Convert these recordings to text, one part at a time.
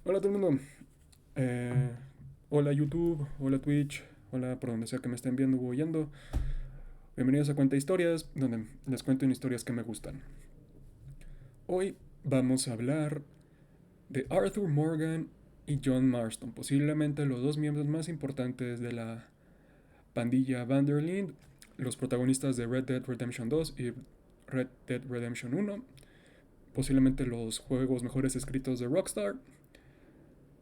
Hola a todo el mundo. Eh, Hola YouTube, hola Twitch, hola por donde sea que me estén viendo o oyendo. Bienvenidos a Cuenta Historias, donde les cuento historias que me gustan. Hoy vamos a hablar de Arthur Morgan y John Marston, posiblemente los dos miembros más importantes de la pandilla Vanderlyn, los protagonistas de Red Dead Redemption 2 y Red Dead Redemption 1, posiblemente los juegos mejores escritos de Rockstar.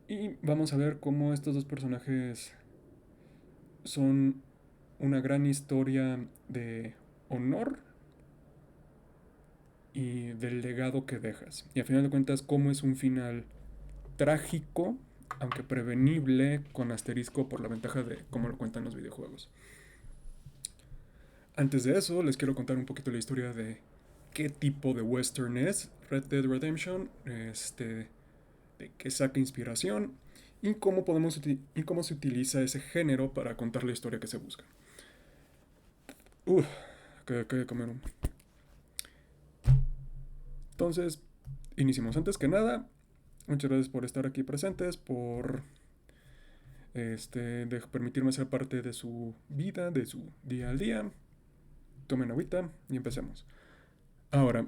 Y vamos a ver cómo estos dos personajes son una gran historia de honor y del legado que dejas. Y a final de cuentas, cómo es un final trágico, aunque prevenible, con asterisco por la ventaja de cómo lo cuentan los videojuegos. Antes de eso, les quiero contar un poquito la historia de qué tipo de western es Red Dead Redemption, de qué saca inspiración y cómo se utiliza ese género para contar la historia que se busca. Uf, que comer un. Entonces, iniciemos. Antes que nada, muchas gracias por estar aquí presentes, por de permitirme ser parte de su vida, de su día al día. Tomen agüita y empecemos. Ahora,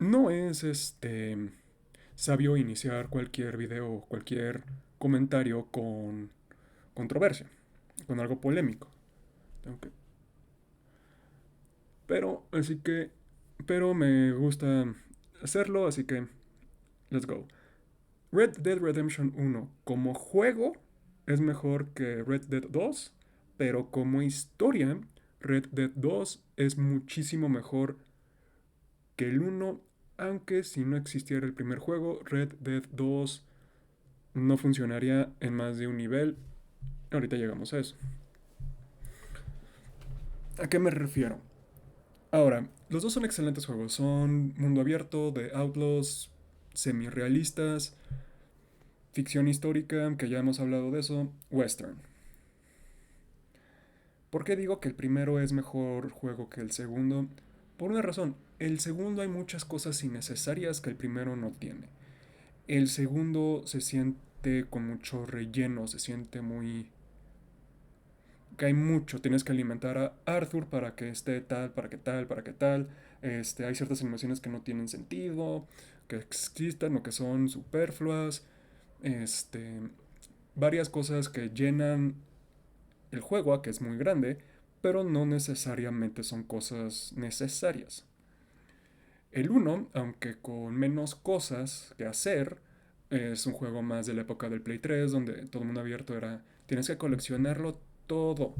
no es sabio iniciar cualquier video o cualquier comentario con controversia, con algo polémico. Okay. Así que, pero me gusta hacerlo, así que, let's go. Red Dead Redemption 1 como juego es mejor que Red Dead 2, pero como historia, Red Dead 2 es muchísimo mejor que el 1, aunque si no existiera el primer juego, Red Dead 2 no funcionaría en más de un nivel. Ahorita llegamos a eso. ¿A qué me refiero? Ahora, los dos son excelentes juegos. Son mundo abierto, de outlaws, semi-realistas, ficción histórica, que ya hemos hablado de eso, western. ¿Por qué digo que el primero es mejor juego que el segundo? Por una razón, el segundo hay muchas cosas innecesarias que el primero no tiene. El segundo se siente con mucho relleno, se siente muy. Que hay mucho, tienes que alimentar a Arthur para que esté tal, para que tal, para que tal. Hay ciertas animaciones que no tienen sentido, que existan o que son superfluas. Este, Varias cosas que llenan el juego, a que es muy grande, pero no necesariamente son cosas necesarias. El uno, aunque con menos cosas que hacer, es un juego más de la época del Play 3, donde todo el mundo abierto era, tienes que coleccionarlo todo.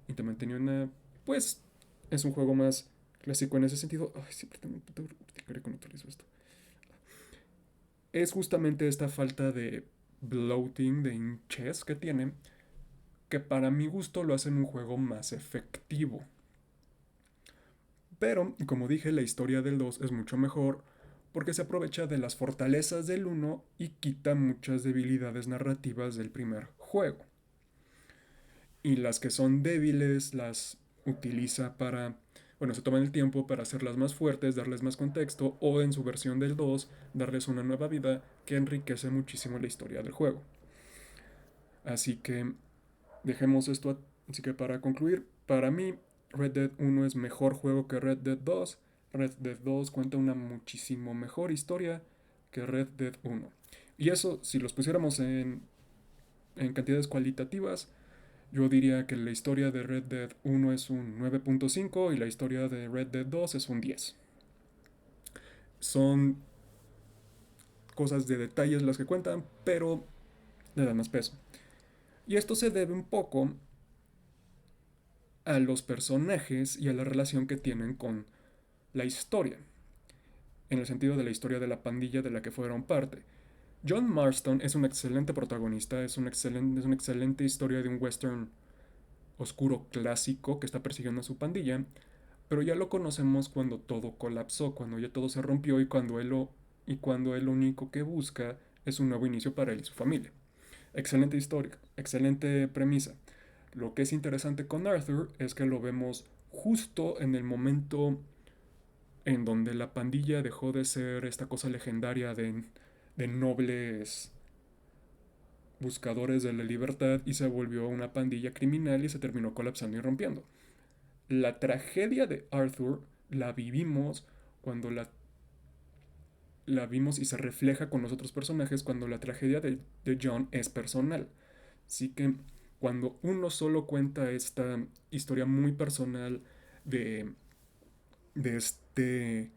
Y también tenía una, pues, es un juego más clásico en ese sentido. Ay, siempre tengo un puto urticaria cuando utilizo esto. Es justamente esta falta de bloating, de hinches que tiene, que para mi gusto lo hacen un juego más efectivo. Pero, como dije, la historia del 2 es mucho mejor porque se aprovecha de las fortalezas del uno y quita muchas debilidades narrativas del primer juego. Y las que son débiles las utiliza para, bueno, se toman el tiempo para hacerlas más fuertes, darles más contexto, o en su versión del 2 darles una nueva vida que enriquece muchísimo la historia del juego. Así que dejemos esto. Así que para concluir, para mí Red Dead 1 es mejor juego que Red Dead 2. Red Dead 2 cuenta una muchísimo mejor historia que Red Dead 1. Y eso, si los pusiéramos en cantidades cualitativas, yo diría que la historia de Red Dead 1 es un 9.5 y la historia de Red Dead 2 es un 10. Son cosas de detalles las que cuentan, pero le dan más peso. Y esto se debe un poco a los personajes y a la relación que tienen con la historia, en el sentido de la historia de la pandilla de la que fueron parte. John Marston es un excelente protagonista, es una excelente historia de un western oscuro clásico que está persiguiendo a su pandilla, pero ya lo conocemos cuando todo colapsó, cuando ya todo se rompió y cuando él lo único que busca es un nuevo inicio para él y su familia. Excelente historia, excelente premisa. Lo que es interesante con Arthur es que lo vemos justo en el momento en donde la pandilla dejó de ser esta cosa legendaria de nobles buscadores de la libertad y se volvió una pandilla criminal y se terminó colapsando y rompiendo. La tragedia de Arthur la vivimos cuando la vimos y se refleja con los otros personajes cuando la tragedia de John es personal. Así que cuando uno solo cuenta esta historia muy personal de, de este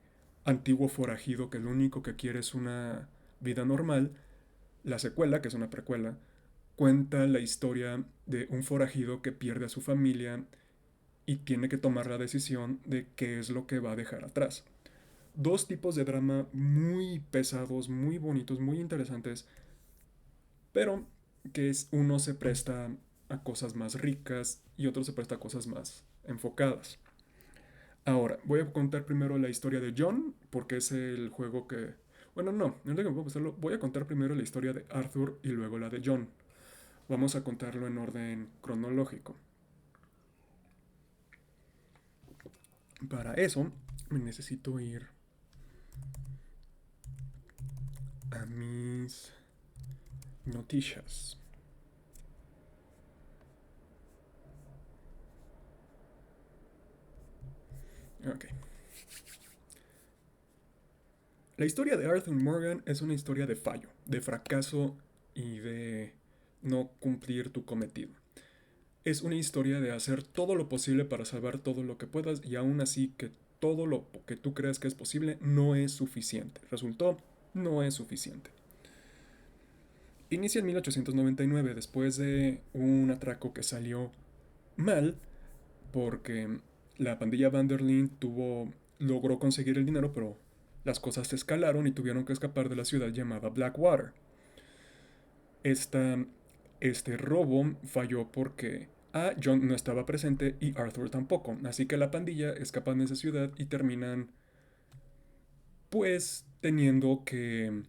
antiguo forajido que lo único que quiere es una vida normal, la secuela, que es una precuela, cuenta la historia de un forajido que pierde a su familia y tiene que tomar la decisión de qué es lo que va a dejar atrás. Dos tipos de drama muy pesados, muy bonitos, muy interesantes, pero que uno se presta a cosas más ricas y otro se presta a cosas más enfocadas. Ahora, voy a contar primero la historia de John, porque es el juego que... Bueno, no tengo que pasarlo. Voy a contar primero la historia de Arthur y luego la de John. Vamos a contarlo en orden cronológico. Para eso, me necesito ir a mis noticias. Ok. La historia de Arthur Morgan es una historia de fallo, de fracaso y de no cumplir tu cometido. Es una historia de hacer todo lo posible para salvar todo lo que puedas y aún así que todo lo que tú creas que es posible no es suficiente. Resultó, no es suficiente. Inicia en 1899 después de un atraco que salió mal porque la pandilla Vanderlyn logró conseguir el dinero, pero las cosas se escalaron y tuvieron que escapar de la ciudad llamada Blackwater. Esta, este robo falló porque John no estaba presente y Arthur tampoco, así que la pandilla escapan de esa ciudad y terminan pues teniendo que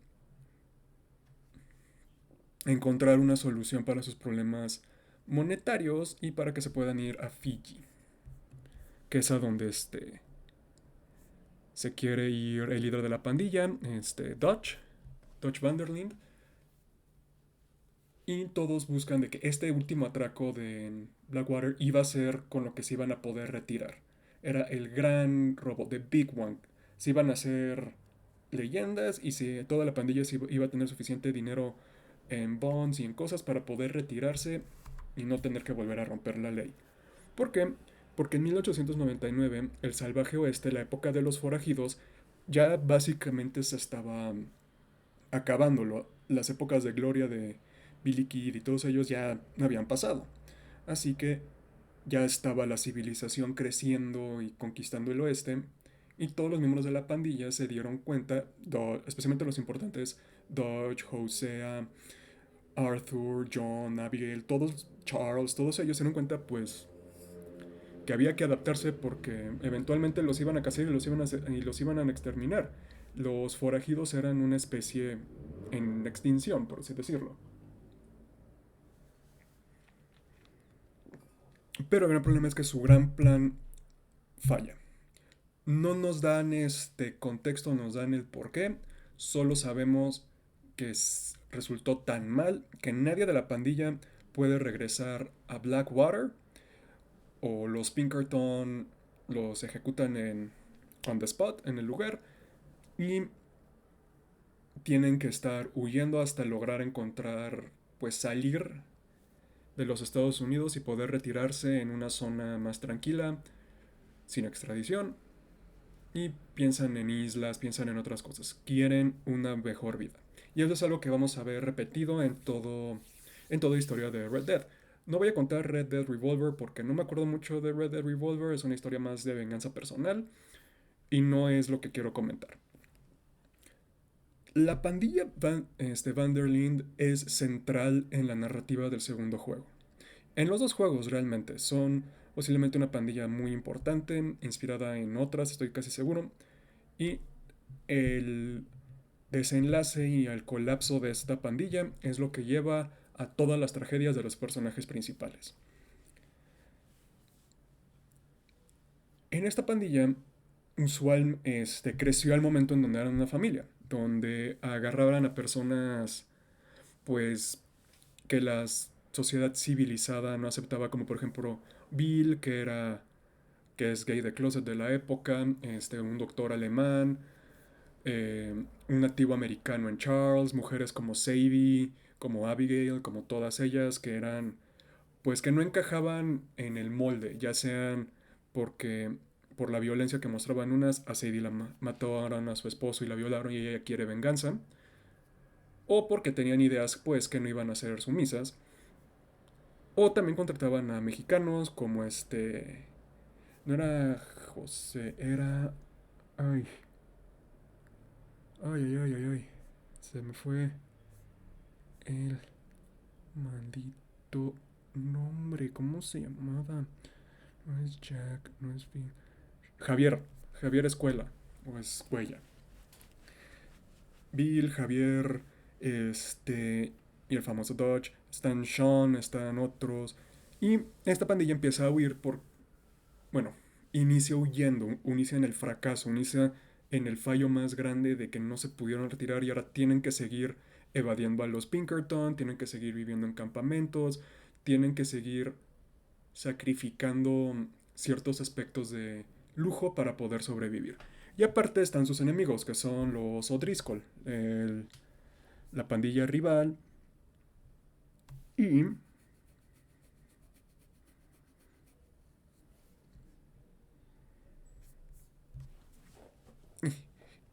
encontrar una solución para sus problemas monetarios y para que se puedan ir a Fiji, que es a donde se quiere ir el líder de la pandilla, Dutch Vanderlind, y todos buscan de que este último atraco de Blackwater iba a ser con lo que se iban a poder retirar. Era el gran robo, The Big One. Se iban a hacer leyendas y toda la pandilla iba a tener suficiente dinero en bonds y en cosas para poder retirarse y no tener que volver a romper la ley. ¿Por qué? Porque en 1899 el salvaje oeste, la época de los forajidos, ya básicamente se estaba acabándolo. Las épocas de gloria de Billy Kid y todos ellos ya habían pasado. Así que ya estaba la civilización creciendo y conquistando el oeste. Y todos los miembros de la pandilla se dieron cuenta, especialmente los importantes, Dodge, Hosea, Arthur, John, Abigail, todos, Charles, todos ellos se dieron cuenta pues que había que adaptarse porque eventualmente los iban a cazar y los iban a exterminar. Los forajidos eran una especie en extinción, por así decirlo. Pero el gran problema es que su gran plan falla. No nos dan este contexto, nos dan el por qué. Solo sabemos que resultó tan mal que nadie de la pandilla puede regresar a Blackwater o los Pinkerton los ejecutan on the spot, en el lugar, y tienen que estar huyendo hasta lograr encontrar, pues salir de los Estados Unidos y poder retirarse en una zona más tranquila, sin extradición, y piensan en islas, piensan en otras cosas, quieren una mejor vida. Y eso es algo que vamos a ver repetido en toda historia de Red Dead. No voy a contar Red Dead Revolver porque no me acuerdo mucho de Red Dead Revolver, es una historia más de venganza personal y no es lo que quiero comentar. La pandilla Vanderlind es central en la narrativa del segundo juego. En los dos juegos realmente son posiblemente una pandilla muy importante, inspirada en otras, estoy casi seguro, y el desenlace y el colapso de esta pandilla es lo que lleva a todas las tragedias de los personajes principales. En esta pandilla, creció al momento en donde eran una familia. donde agarraban a personas, pues, que la sociedad civilizada no aceptaba, como por ejemplo Bill, que es gay de closet de la época, un doctor alemán, un nativo americano en Charles, mujeres como Sadie, como Abigail, como todas ellas que eran, pues que no encajaban en el molde, ya sean porque por la violencia que mostraban unas, a Sadie la mataron a su esposo y la violaron y ella quiere venganza, o porque tenían ideas pues que no iban a ser sumisas, o también contrataban a mexicanos como no era José, era... Ay, ay. Se me fue el maldito nombre. ¿Cómo se llamaba? No es Jack, no es Bill. Javier. Javier Escuela. O Escuella. Bill, Javier, y el famoso Dodge. Están Sean, están otros. Y esta pandilla empieza a huir por... Bueno, inicia huyendo, inicia en el fracaso, inicia en el fallo más grande de que no se pudieron retirar y ahora tienen que seguir evadiendo a los Pinkerton, tienen que seguir viviendo en campamentos, tienen que seguir sacrificando ciertos aspectos de lujo para poder sobrevivir. Y aparte están sus enemigos, que son los O'Driscoll, la pandilla rival. Y,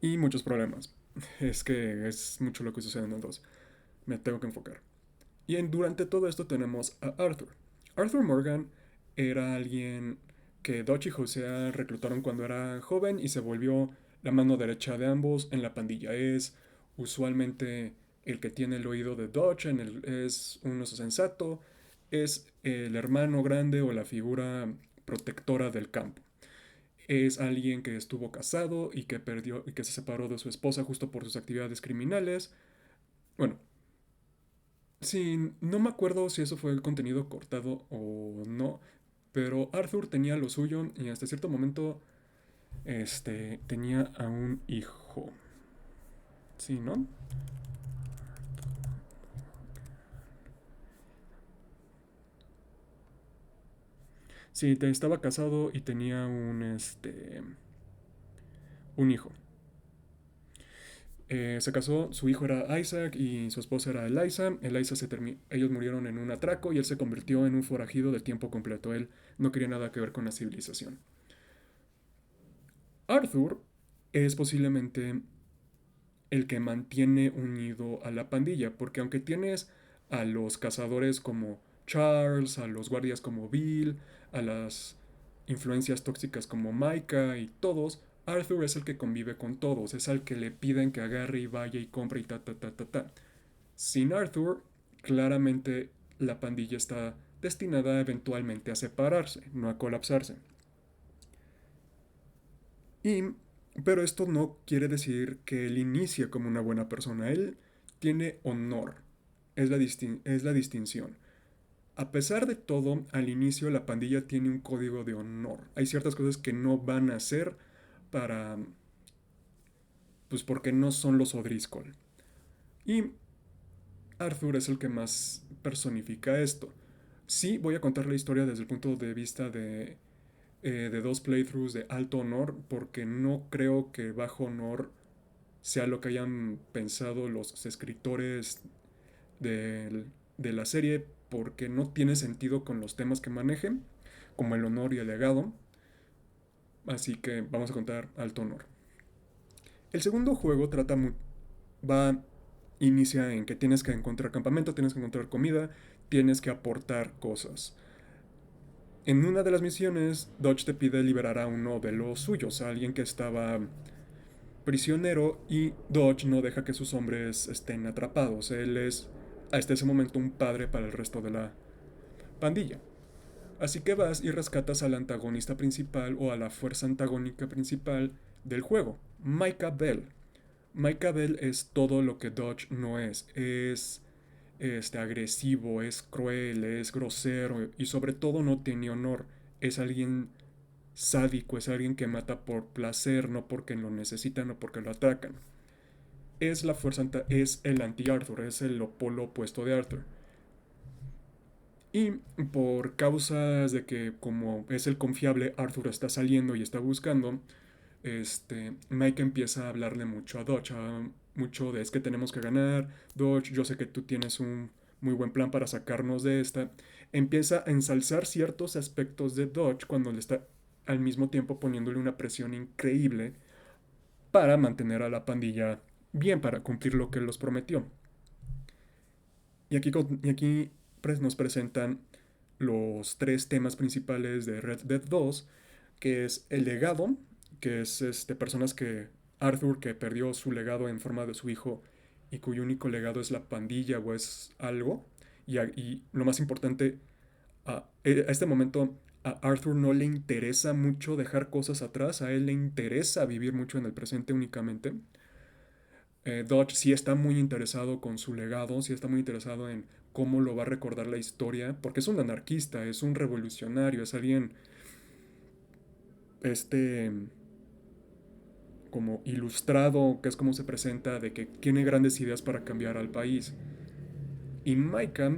y muchos problemas. Es que es mucho lo que sucede en el 2. Me tengo que enfocar. Durante todo esto tenemos a Arthur. Arthur Morgan era alguien que Dodge y José reclutaron cuando era joven y se volvió la mano derecha de ambos en la pandilla. Es usualmente el que tiene el oído de Dodge, es un oso sensato, es el hermano grande o la figura protectora del campo. Es alguien que estuvo casado y que perdió y que se separó de su esposa justo por sus actividades criminales. Bueno, sí, no me acuerdo si eso fue el contenido cortado o no, pero Arthur tenía lo suyo y hasta cierto momento, tenía a un hijo. Sí, ¿no? Sí, estaba casado y tenía un hijo. Se casó, su hijo era Isaac y su esposa era Eliza. Ellos murieron en un atraco y él se convirtió en un forajido de tiempo completo. Él no quería nada que ver con la civilización. Arthur es posiblemente el que mantiene unido a la pandilla, porque aunque tienes a los cazadores como Charles, a los guardias como Bill, a las influencias tóxicas como Micah y todos, Arthur es el que convive con todos, es al que le piden que agarre y vaya y compre y ta. Sin Arthur, claramente la pandilla está destinada eventualmente a separarse, no a colapsarse. Y, pero esto no quiere decir que él inicie como una buena persona. Él tiene honor. Es la distinción. A pesar de todo, al inicio la pandilla tiene un código de honor. Hay ciertas cosas que no van a hacer para... Pues porque no son los O'Driscoll. Y Arthur es el que más personifica esto. Sí, voy a contar la historia desde el punto de vista de dos playthroughs de alto honor, porque no creo que bajo honor sea lo que hayan pensado los escritores de la serie, porque no tiene sentido con los temas que manejen, como el honor y el legado. Así que vamos a contar alto honor. El segundo juego va, inicia en que tienes que encontrar campamento, tienes que encontrar comida, tienes que aportar cosas. En una de las misiones, Dodge te pide liberar a uno de los suyos, a alguien que estaba prisionero, y Dodge no deja que sus hombres estén atrapados. Él es hasta ese momento un padre para el resto de la pandilla. Así que vas y rescatas al antagonista principal o a la fuerza antagónica principal del juego, Micah Bell. Micah Bell es todo lo que Dodge no es. Es agresivo, es cruel, es grosero y sobre todo no tiene honor. Es alguien sádico, es alguien que mata por placer, no porque lo necesitan o porque lo atacan. es es el anti-Arthur, es el polo opuesto de Arthur. Y por causas de que como es el confiable, Arthur está saliendo y está buscando, Mike empieza a hablarle mucho a Dodge, mucho de es que tenemos que ganar, Dodge, yo sé que tú tienes un muy buen plan para sacarnos de esta. Empieza a ensalzar ciertos aspectos de Dodge cuando le está al mismo tiempo poniéndole una presión increíble para mantener a la pandilla bien, para cumplir lo que los prometió. Y aquí nos presentan los tres temas principales de Red Dead 2, que es el legado, que es personas que Arthur, que perdió su legado en forma de su hijo y cuyo único legado es la pandilla o es algo. Y lo más importante, a este momento a Arthur no le interesa mucho dejar cosas atrás, a él le interesa vivir mucho en el presente únicamente. Dodge sí está muy interesado con su legado, sí está muy interesado en cómo lo va a recordar la historia, porque es un anarquista, es un revolucionario, es alguien este como ilustrado, que es como se presenta, de que tiene grandes ideas para cambiar al país. Y Micah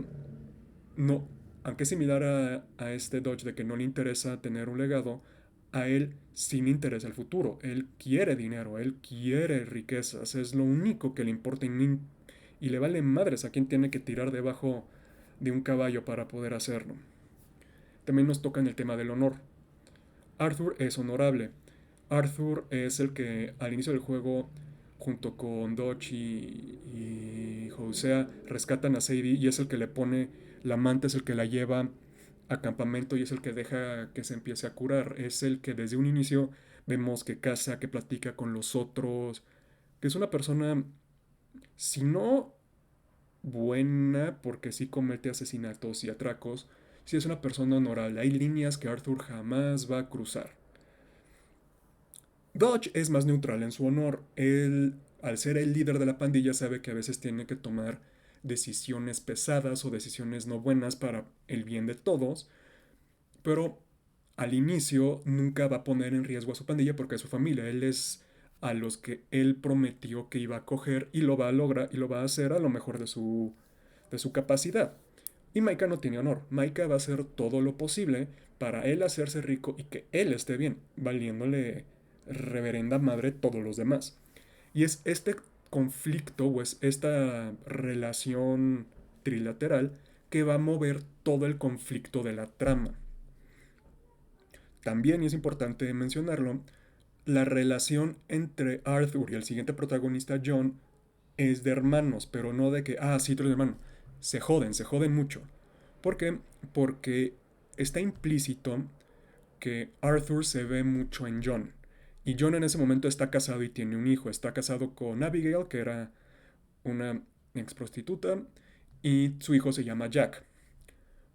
no, aunque es similar a este Dodge de que no le interesa tener un legado, a él sí le interesa el futuro. Él quiere dinero, él quiere riquezas, es lo único que le importa y le vale madres a quien tiene que tirar debajo de un caballo para poder hacerlo. También nos toca en el tema del honor. Arthur es honorable. Arthur es el que al inicio del juego, junto con Dodge y Hosea, rescatan a Sadie y es el que le pone la manta, es el que la lleva a campamento y es el que deja que se empiece a curar. Es el que desde un inicio vemos que caza, que platica con los otros, que es una persona, si no buena, porque sí comete asesinatos y atracos, si es una persona honorable. Hay líneas que Arthur jamás va a cruzar. Dodge es más neutral en su honor. Él, al ser el líder de la pandilla, sabe que a veces tiene que tomar decisiones pesadas o decisiones no buenas para el bien de todos, pero al inicio nunca va a poner en riesgo a su pandilla porque es su familia. Él es a los que él prometió que iba a coger y lo va a lograr y lo va a hacer a lo mejor de su capacidad. Y Maika no tiene honor. Maika va a hacer todo lo posible para él hacerse rico y que él esté bien, valiéndole reverenda madre todos los demás. Y es este conflicto o es esta relación trilateral que va a mover todo el conflicto de la trama. También, y es importante mencionarlo, la relación entre Arthur y el siguiente protagonista, John, es de hermanos, pero no de que, sí, tú eres hermano. Se joden mucho. ¿Por qué? Porque está implícito que Arthur se ve mucho en John. Y John en ese momento está casado y tiene un hijo. Está casado con Abigail, que era una ex prostituta, y su hijo se llama Jack.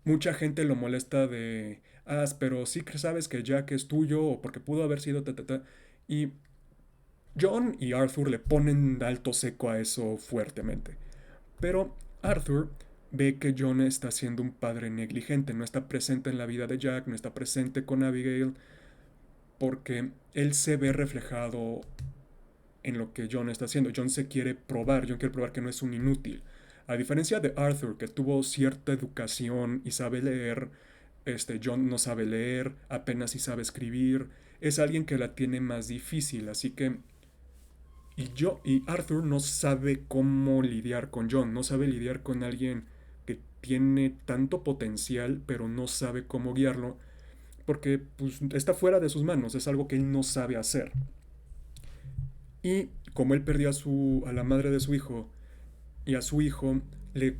Mucha gente lo molesta de, pero sí que sabes que Jack es tuyo o porque pudo haber sido ta, ta, ta. Y John y Arthur le ponen alto seco a eso fuertemente. Pero Arthur ve que John está siendo un padre negligente, no está presente en la vida de Jack, no está presente con Abigail, porque él se ve reflejado en lo que John está haciendo. John quiere probar que no es un inútil. A diferencia de Arthur, que tuvo cierta educación y sabe leer, John no sabe leer, apenas si sabe escribir, es alguien que la tiene más difícil, así que y Arthur no sabe cómo lidiar con John, no sabe lidiar con alguien que tiene tanto potencial, pero no sabe cómo guiarlo, porque pues, está fuera de sus manos, es algo que él no sabe hacer. Y como él perdió a la madre de su hijo y a su hijo, le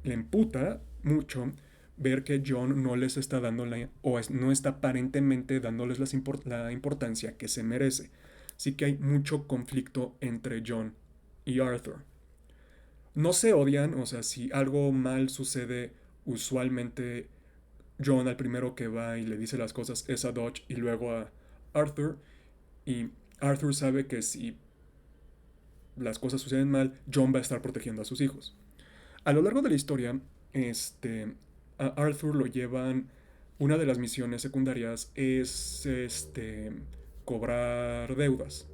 emputa mucho ver que John no les está dando no está aparentemente dándoles la importancia que se merece. Así que hay mucho conflicto entre John y Arthur. No se odian, o sea, si algo mal sucede, usualmente John al primero que va y le dice las cosas es a Dodge y luego a Arthur. Y Arthur sabe que si las cosas suceden mal, John va a estar protegiendo a sus hijos. A lo largo de la historia, a Arthur lo llevan. Una de las misiones secundarias es cobrar deudas.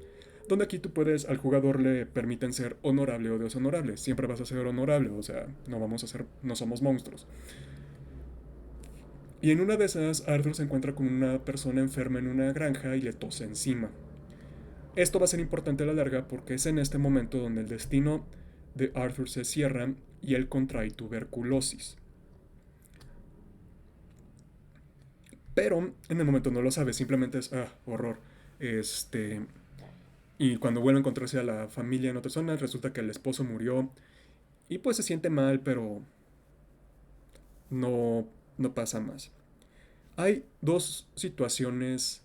Donde aquí tú puedes, al jugador le permiten ser honorable o deshonorable. Siempre vas a ser honorable, o sea, no vamos a ser, no somos monstruos. Y en una de esas, Arthur se encuentra con una persona enferma en una granja y le tose encima. Esto va a ser importante a la larga porque es en este momento donde el destino de Arthur se cierra y él contrae tuberculosis. Pero en el momento no lo sabe, simplemente es, horror. Este, y cuando vuelve a encontrarse a la familia en otra zona, resulta que el esposo murió y pues se siente mal, pero no, no pasa más. Hay dos situaciones,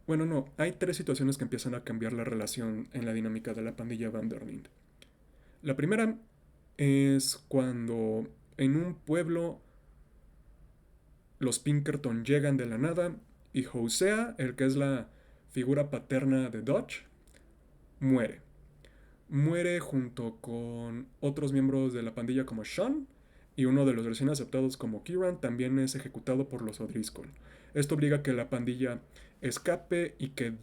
bueno, no, hay tres situaciones que empiezan a cambiar la relación en la dinámica de la pandilla Vanderlinde. La primera es cuando en un pueblo los Pinkerton llegan de la nada y Hosea, el que es la figura paterna de Dodge, muere. Muere junto con otros miembros de la pandilla como Sean y uno de los recién aceptados como Kieran también es ejecutado por los O'Driscoll. Esto obliga a que la pandilla escape y que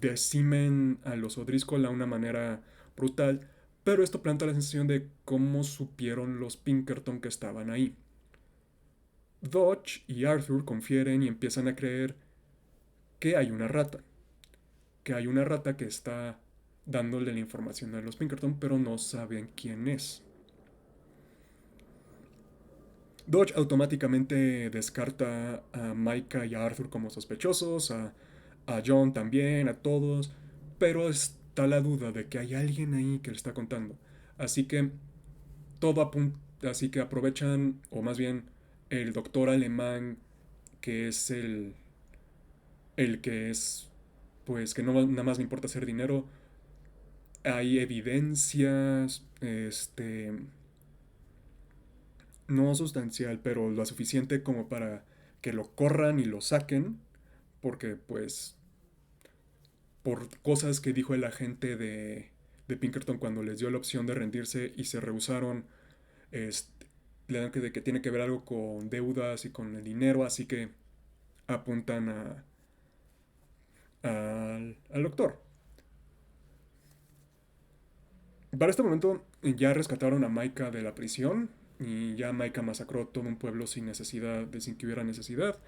decimen a los O'Driscoll a una manera brutal, pero esto planta la sensación de cómo supieron los Pinkerton que estaban ahí. Dodge y Arthur confieren y empiezan a creer que hay una rata, que hay una rata que está dándole la información a los Pinkerton, pero no saben quién es. Dodge automáticamente descarta a Micah y a Arthur como sospechosos, a John también, a todos, pero está la duda de que hay alguien ahí que le está contando. Así que todo apunta, así que aprovechan, o más bien el doctor alemán, que es el que es, pues que no nada más me importa hacer dinero, hay evidencias, no sustancial, pero lo suficiente como para que lo corran y lo saquen, porque pues por cosas que dijo el agente de Pinkerton cuando les dio la opción de rendirse y se rehusaron, este, le dan que de que tiene que ver algo con deudas y con el dinero, así que apuntan al doctor. Para este momento ya rescataron a Maika de la prisión y ya Maika masacró todo un pueblo sin necesidad, de sin que hubiera necesidad.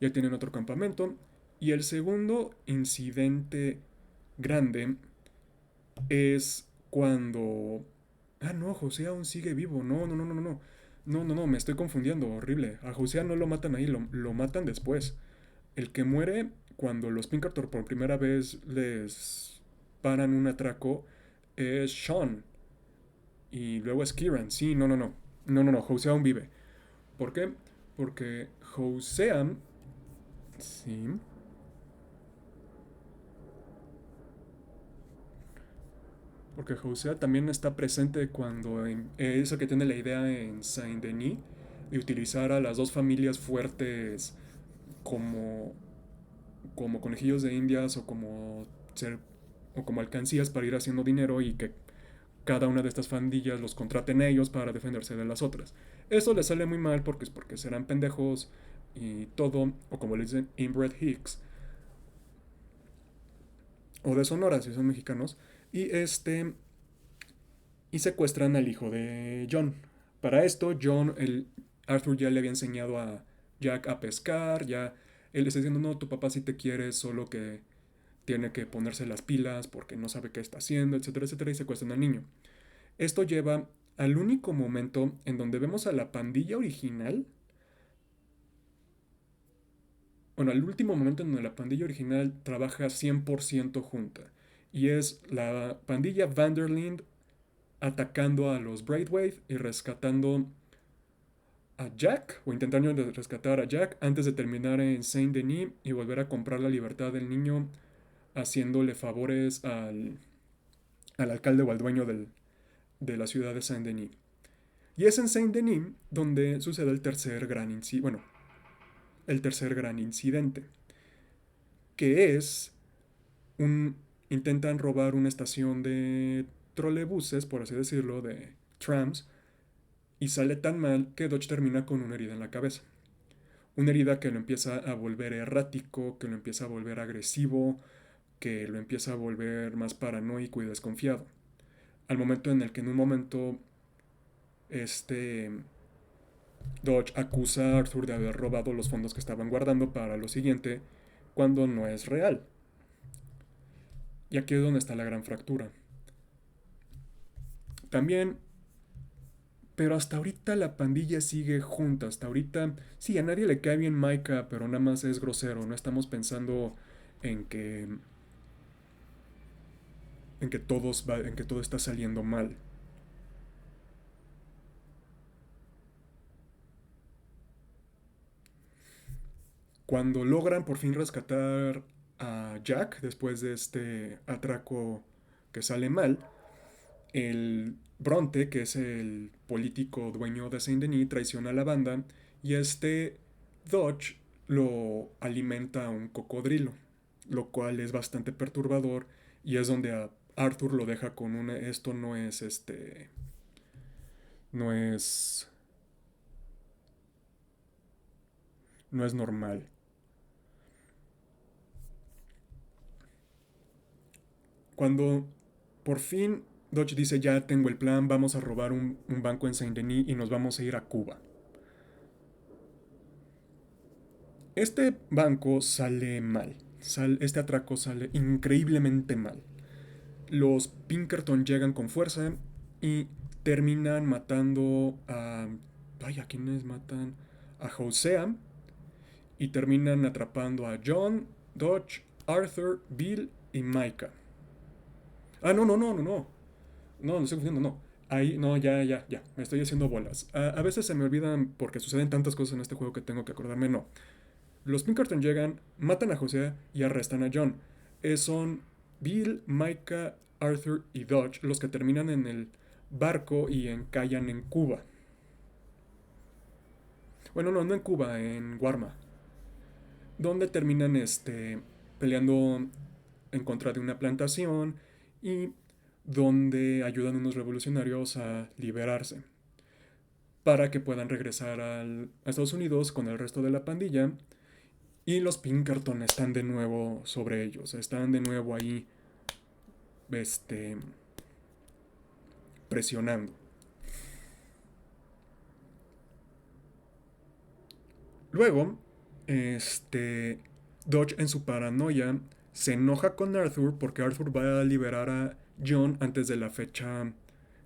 Ya tienen otro campamento. Y el segundo incidente grande es cuando... Ah, no, José aún sigue vivo. No, no, no, no, no. No, no, no, me estoy confundiendo. Horrible. A José no lo matan ahí, lo matan después. El que muere cuando los Pinkerton por primera vez les paran un atraco es Sean. Y luego es Kieran. Sí, no, no, no. No, no, no. José aún vive. ¿Por qué? Porque José... Sí. Porque José también está presente cuando eso que tiene la idea en Saint-Denis de utilizar a las dos familias fuertes como, como conejillos de indias o como ser o como alcancías para ir haciendo dinero y que cada una de estas pandillas los contraten ellos para defenderse de las otras. Eso les sale muy mal porque serán pendejos y todo, o como le dicen inbred hicks, o de Sonora si son mexicanos, y y secuestran al hijo de John. Para esto, Arthur ya le había enseñado a Jack a pescar, ya él le está diciendo, no, tu papá sí te quiere, solo que tiene que ponerse las pilas porque no sabe qué está haciendo, etcétera, etcétera, y secuestran al niño. Esto lleva al único momento en donde vemos a la pandilla original, bueno, al último momento en donde la pandilla original trabaja 100% junta, y es la pandilla Vanderlind atacando a los Braithwaite y rescatando a Jack, o intentando rescatar a Jack antes de terminar en Saint-Denis y volver a comprar la libertad del niño haciéndole favores al alcalde o al dueño de la ciudad de Saint-Denis. Y es en Saint-Denis donde sucede el tercer gran incidente, que es un intentan robar una estación de trolebuses, por así decirlo, de trams, y sale tan mal que Dodge termina con una herida en la cabeza. Una herida que lo empieza a volver errático, que lo empieza a volver agresivo, que lo empieza a volver más paranoico y desconfiado. Al momento en el que en un momento este Dodge acusa a Arthur de haber robado los fondos que estaban guardando para lo siguiente, cuando no es real. Y aquí es donde está la gran fractura. También, pero hasta ahorita la pandilla sigue junta. Hasta ahorita, sí, a nadie le cae bien Micah, pero nada más es grosero. No estamos pensando en que, en que todo está saliendo mal. Cuando logran por fin rescatar a Jack después de este atraco que sale mal, el Bronte, que es el político dueño de Saint Denis, traiciona a la banda y este Dodge lo alimenta a un cocodrilo, lo cual es bastante perturbador y es donde a Arthur lo deja con una... Esto no es no es... no es normal. Cuando por fin Dodge dice ya tengo el plan, vamos a robar un banco en Saint Denis y nos vamos a ir a Cuba. Este banco sale mal. Este atraco sale increíblemente mal. Los Pinkerton llegan con fuerza y terminan matando a... Vaya, ¿quiénes matan? A Hosea. Y terminan atrapando a John, Dodge, Arthur, Bill y Micah. Ah, no, no, no, no, no. No, no estoy confundiendo, no. Ahí, no, ya. Me estoy haciendo bolas. A veces se me olvidan porque suceden tantas cosas en este juego que tengo que acordarme. No. Los Pinkerton llegan, matan a José y arrestan a John. Son Bill, Micah, Arthur y Dodge los que terminan en el barco y encallan en Cuba. Bueno, no en Cuba, en Guarma. Donde terminan peleando en contra de una plantación y donde ayudan a unos revolucionarios a liberarse para que puedan regresar a Estados Unidos con el resto de la pandilla. Y los Pinkerton están de nuevo sobre ellos, están de nuevo ahí este, presionando. Luego, Dodge en su paranoia se enoja con Arthur porque Arthur va a liberar a John antes de la fecha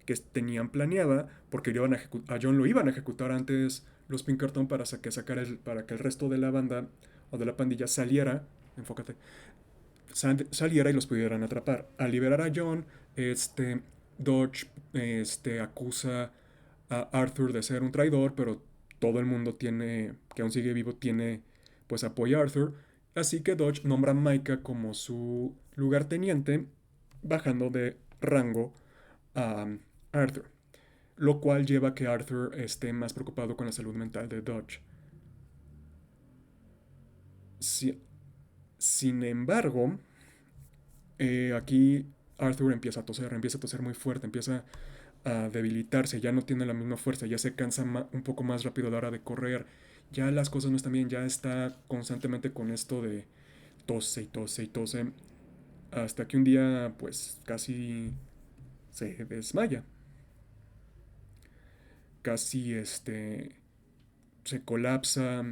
que tenían planeada, porque a John lo iban a ejecutar antes los Pinkerton para que el resto de la banda o de la pandilla saliera, enfócate, saliera y los pudieran atrapar. Al liberar a John, Dodge acusa a Arthur de ser un traidor, pero todo el mundo que aún sigue vivo, pues apoya a Arthur. Así que Dodge nombra a Micah como su lugarteniente, bajando de rango a Arthur. Lo cual lleva a que Arthur esté más preocupado con la salud mental de Dodge. Si, Sin embargo, aquí Arthur empieza a toser muy fuerte, empieza a debilitarse, ya no tiene la misma fuerza, ya se cansa un poco más rápido a la hora de correr, ya las cosas no están bien, ya está constantemente con esto de tose y tose y tose, hasta que un día pues casi se desmaya, casi se colapsa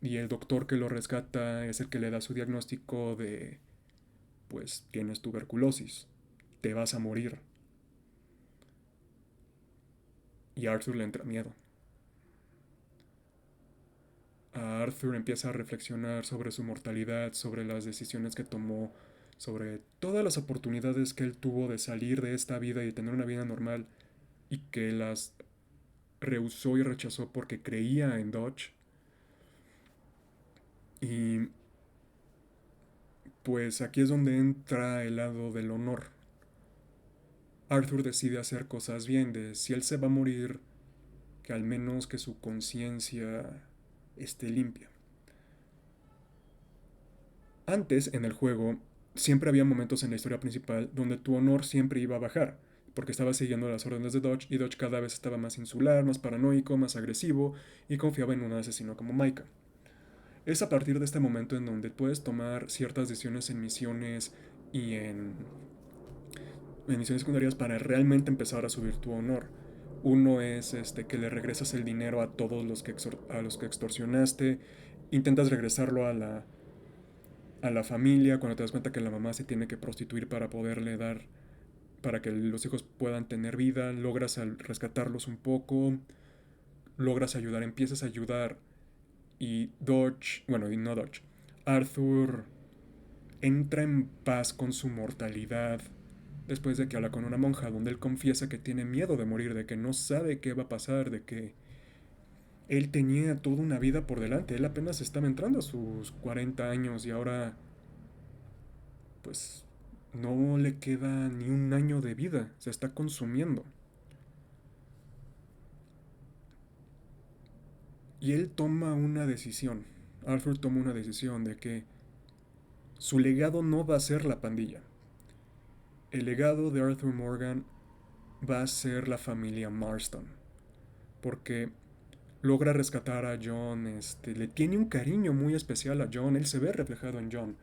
y el doctor que lo rescata es el que le da su diagnóstico de pues tienes tuberculosis, te vas a morir. Y a Arthur le entra miedo. A Arthur empieza a reflexionar sobre su mortalidad, sobre las decisiones que tomó, sobre todas las oportunidades que él tuvo de salir de esta vida y de tener una vida normal y que las rehusó y rechazó porque creía en Dodge. Y pues aquí es donde entra el lado del honor. Arthur decide hacer cosas bien, de si él se va a morir, que al menos que su conciencia esté limpia. Antes, en el juego, siempre había momentos en la historia principal donde tu honor siempre iba a bajar, porque estabas siguiendo las órdenes de Dodge y Dodge cada vez estaba más insular, más paranoico, más agresivo y confiaba en un asesino como Micah. Es a partir de este momento en donde puedes tomar ciertas decisiones en misiones y en misiones secundarias para realmente empezar a subir tu honor. Uno es que le regresas el dinero a todos a los que extorsionaste, intentas regresarlo a la familia cuando te das cuenta que la mamá se tiene que prostituir para poderle dar, para que los hijos puedan tener vida, logras rescatarlos un poco, logras ayudar, empiezas a ayudar y Dodge, bueno, y no Dodge, Arthur entra en paz con su mortalidad después de que habla con una monja donde él confiesa que tiene miedo de morir, de que no sabe qué va a pasar, de que él tenía toda una vida por delante, él apenas estaba entrando a sus 40 años y ahora pues no le queda ni un año de vida, se está consumiendo. Y él toma una decisión, Arthur toma una decisión de que su legado no va a ser la pandilla. El legado de Arthur Morgan va a ser la familia Marston, porque logra rescatar a John, le tiene un cariño muy especial a John, él se ve reflejado en John,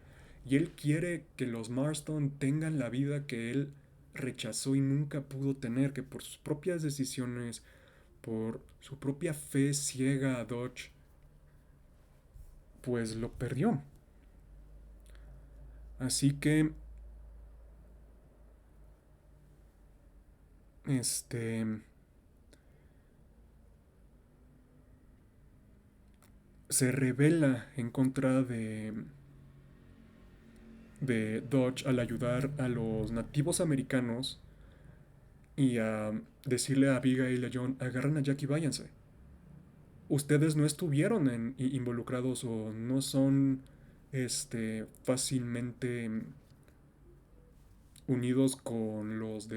y él quiere que los Marston tengan la vida que él rechazó y nunca pudo tener, que por sus propias decisiones, por su propia fe ciega a Dodge, pues lo perdió. Así que, este, se revela en contra de Dodge al ayudar a los nativos americanos y a decirle a Abigail y a John, agarran a Jack y váyanse. Ustedes no estuvieron involucrados o no son fácilmente unidos con los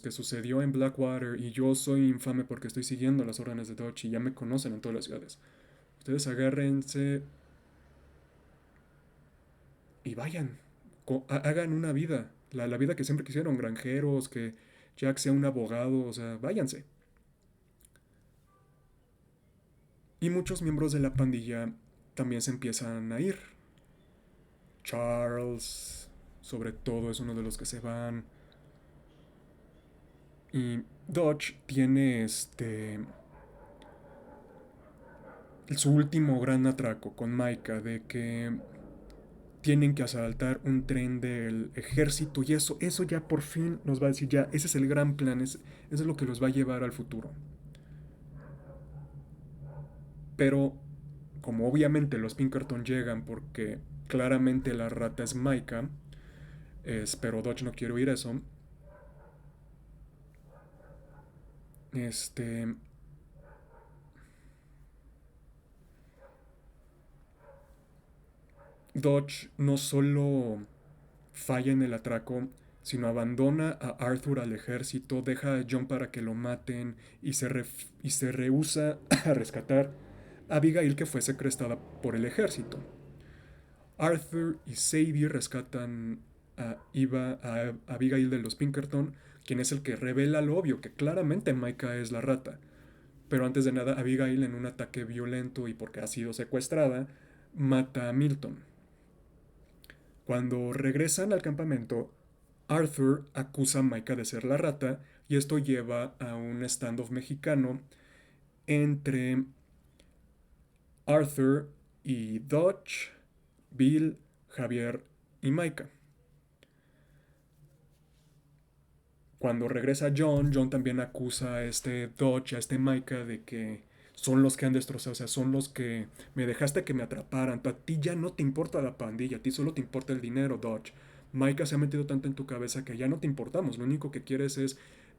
que sucedió en Blackwater y yo soy infame porque estoy siguiendo las órdenes de Dodge y ya me conocen en todas las ciudades. Ustedes agárrense y vayan, hagan una vida, la vida que siempre quisieron, granjeros, que Jack sea un abogado, o sea, váyanse. Y muchos miembros de la pandilla también se empiezan a ir. Charles, sobre todo, es uno de los que se van. Y Dodge tiene su último gran atraco con Micah de que tienen que asaltar un tren del ejército y eso ya por fin nos va a decir ya, ese es el gran plan, eso es lo que los va a llevar al futuro. Pero como obviamente los Pinkerton llegan porque claramente la rata es Micah, pero Dodge no quiere oír eso, este, Dodge no solo falla en el atraco, sino abandona a Arthur al ejército, deja a John para que lo maten y se rehúsa a rescatar a Abigail que fue secuestrada por el ejército. Arthur y Sadie rescatan a Abigail de los Pinkerton, quien es el que revela lo obvio, que claramente Micah es la rata. Pero antes de nada, Abigail, en un ataque violento y porque ha sido secuestrada, mata a Milton. Cuando regresan al campamento, Arthur acusa a Micah de ser la rata y esto lleva a un standoff mexicano entre Arthur y Dodge, Bill, Javier y Micah. Cuando regresa John, John también acusa a este Dodge, a este Micah de que son los que han destrozado, o sea, son los que me dejaste que me atraparan. A ti ya no te importa la pandilla, a ti solo te importa el dinero, Dodge. Micah se ha metido tanto en tu cabeza que ya no te importamos, lo único que quieres es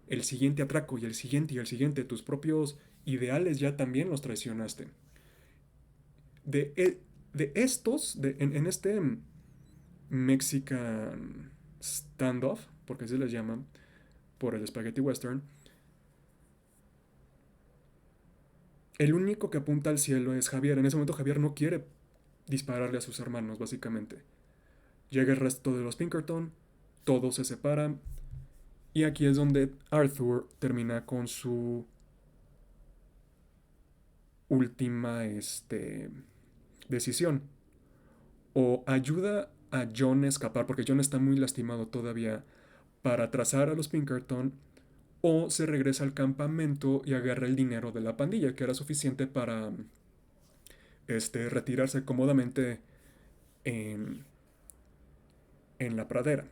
el siguiente atraco y el siguiente y el siguiente. Tus propios ideales ya también los traicionaste. De, de estos, en este Mexican standoff, porque así les llaman, por el Spaghetti Western, el único que apunta al cielo es Javier. En ese momento Javier no quiere dispararle a sus hermanos, básicamente. Llega el resto de los Pinkerton, todos se separan, y aquí es donde Arthur termina con su última decisión. O ayuda a John escapar, porque John está muy lastimado todavía, para trazar a los Pinkerton, o se regresa al campamento y agarra el dinero de la pandilla, que era suficiente para retirarse cómodamente en, en la pradera.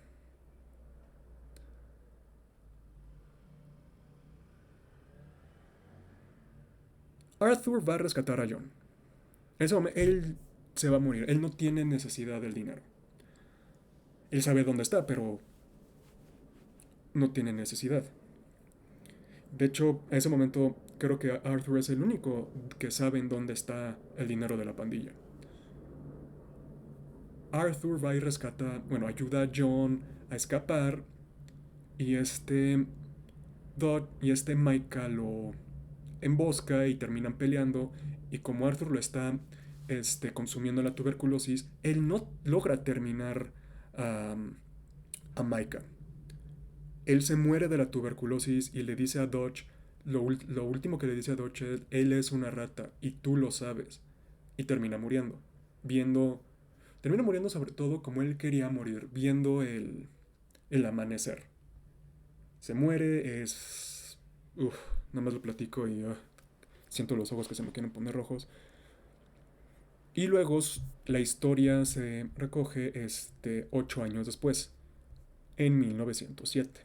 Arthur va a rescatar a John. Él se va a morir, él no tiene necesidad del dinero. Él sabe dónde está, pero no tiene necesidad. De hecho, a ese momento creo que Arthur es el único que sabe en dónde está el dinero de la pandilla. Arthur va y rescata, bueno, ayuda a John a escapar y Micah lo embosca y terminan peleando y como Arthur lo está consumiendo la tuberculosis, él no logra terminar um, a Micah. Él se muere de la tuberculosis y le dice a Dodge, lo último que le dice a Dodge es, él es una rata y tú lo sabes. Y termina muriendo. Viendo, termina muriendo sobre todo como él quería morir, viendo el amanecer. Se muere, es... Uf, nada más lo platico y siento los ojos que se me quieren poner rojos. Y luego la historia se recoge 8 años después, en 1907,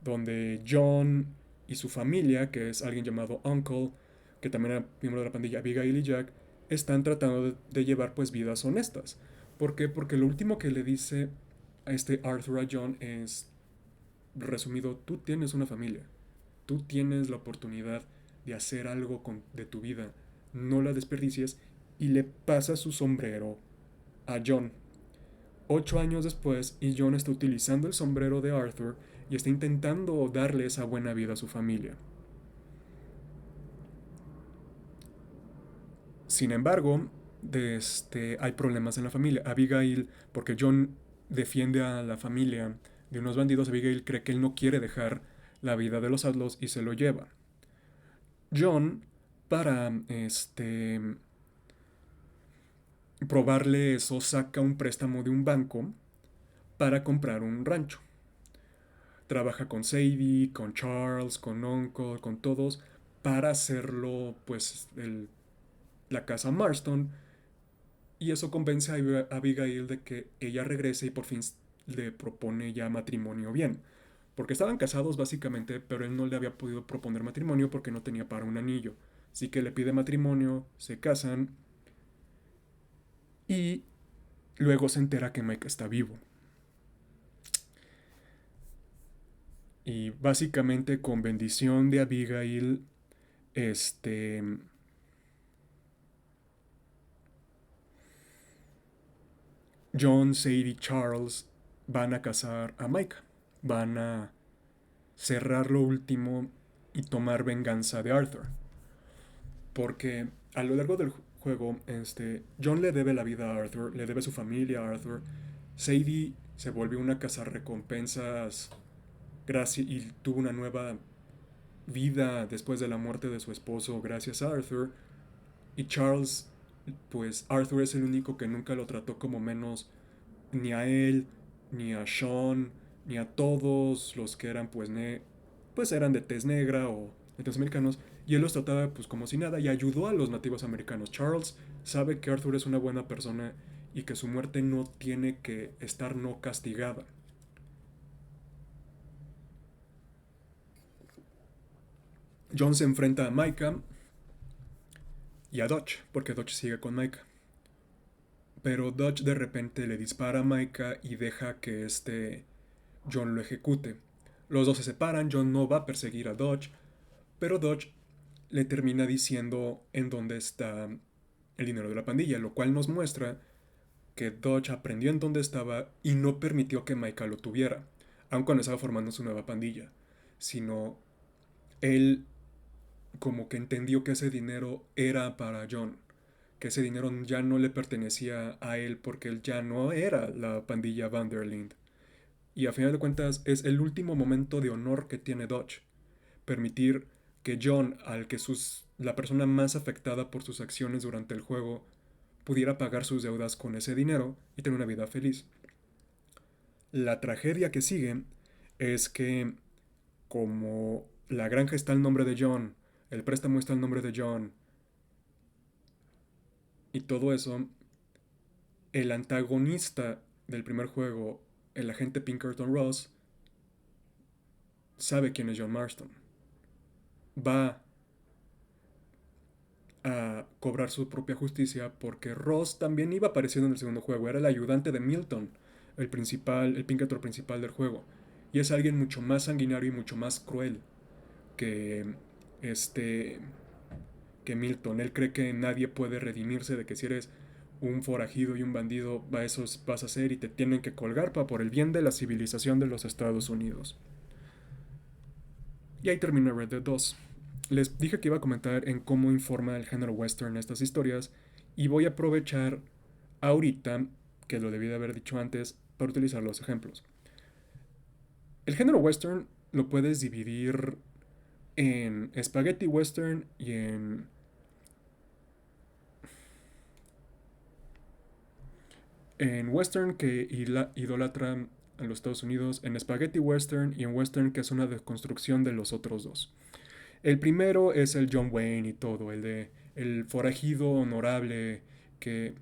donde John y su familia, que es alguien llamado Uncle, que también era miembro de la pandilla Abigail y Jack, están tratando de llevar pues vidas honestas. ¿Por qué? Porque lo último que le dice a Arthur a John es, resumido, tú tienes una familia, tú tienes la oportunidad de hacer algo de tu vida, no la desperdicies, y le pasa su sombrero a John. 8 años después, y John está utilizando el sombrero de Arthur y está intentando darle esa buena vida a su familia. Sin embargo, hay problemas en la familia. Abigail, porque John defiende a la familia de unos bandidos, Abigail cree que él no quiere dejar la vida de los outlaws y se lo lleva. John, para probarle eso, saca un préstamo de un banco para comprar un rancho. Trabaja con Sadie, con Charles, con Uncle, con todos, para hacerlo, pues, la casa Marston. Y eso convence a Abigail de que ella regrese y por fin le propone ya matrimonio bien. Porque estaban casados básicamente, pero él no le había podido proponer matrimonio porque no tenía para un anillo. Así que le pide matrimonio, se casan y luego se entera que Mike está vivo. Y básicamente con bendición de Abigail, John, Sadie, Charles van a casar a Micah. Van a cerrar lo último y tomar venganza de Arthur. Porque a lo largo del juego, John le debe la vida a Arthur, le debe su familia a Arthur. Sadie se volvió una cazarrecompensas y tuvo una nueva vida después de la muerte de su esposo gracias a Arthur. Y Charles, pues Arthur es el único que nunca lo trató como menos, ni a él, ni a Sean, ni a todos los que eran pues eran de tez negra o nativos americanos, y él los trataba pues como si nada y ayudó a los nativos americanos. Charles sabe que Arthur es una buena persona y que su muerte no tiene que estar no castigada. John se enfrenta a Micah y a Dodge, porque Dodge sigue con Micah. Pero Dodge de repente le dispara a Micah y deja que John lo ejecute. Los dos se separan, John no va a perseguir a Dodge, pero Dodge le termina diciendo en dónde está el dinero de la pandilla, lo cual nos muestra que Dodge aprendió en dónde estaba y no permitió que Micah lo tuviera, aun cuando estaba formando su nueva pandilla, sino él como que entendió que ese dinero era para John, que ese dinero ya no le pertenecía a él porque él ya no era la pandilla Vanderlind. Y a final de cuentas es el último momento de honor que tiene Dodge, permitir que John, la persona más afectada por sus acciones durante el juego, pudiera pagar sus deudas con ese dinero y tener una vida feliz. La tragedia que sigue es que como la granja está el nombre de John, el préstamo está el nombre de John y todo eso, el antagonista del primer juego, el agente Pinkerton Ross, sabe quién es John Marston. Va a cobrar su propia justicia porque Ross también iba apareciendo en el segundo juego. Era el ayudante de Milton, el principal, el Pinkerton principal del juego. Y es alguien mucho más sanguinario y mucho más cruel que este que Milton. Él cree que nadie puede redimirse de que si eres un forajido y un bandido, eso vas a ser y te tienen que colgar por el bien de la civilización de los Estados Unidos. Y ahí termina Red Dead 2. Les dije que iba a comentar en cómo informa el género western estas historias y voy a aprovechar ahorita, que lo debí de haber dicho antes, para utilizar los ejemplos. El género western lo puedes dividir en spaghetti western y en western que idolatran a los Estados Unidos, en spaghetti western y en western que es una deconstrucción de los otros dos. El primero es el John Wayne y todo, el de el forajido honorable que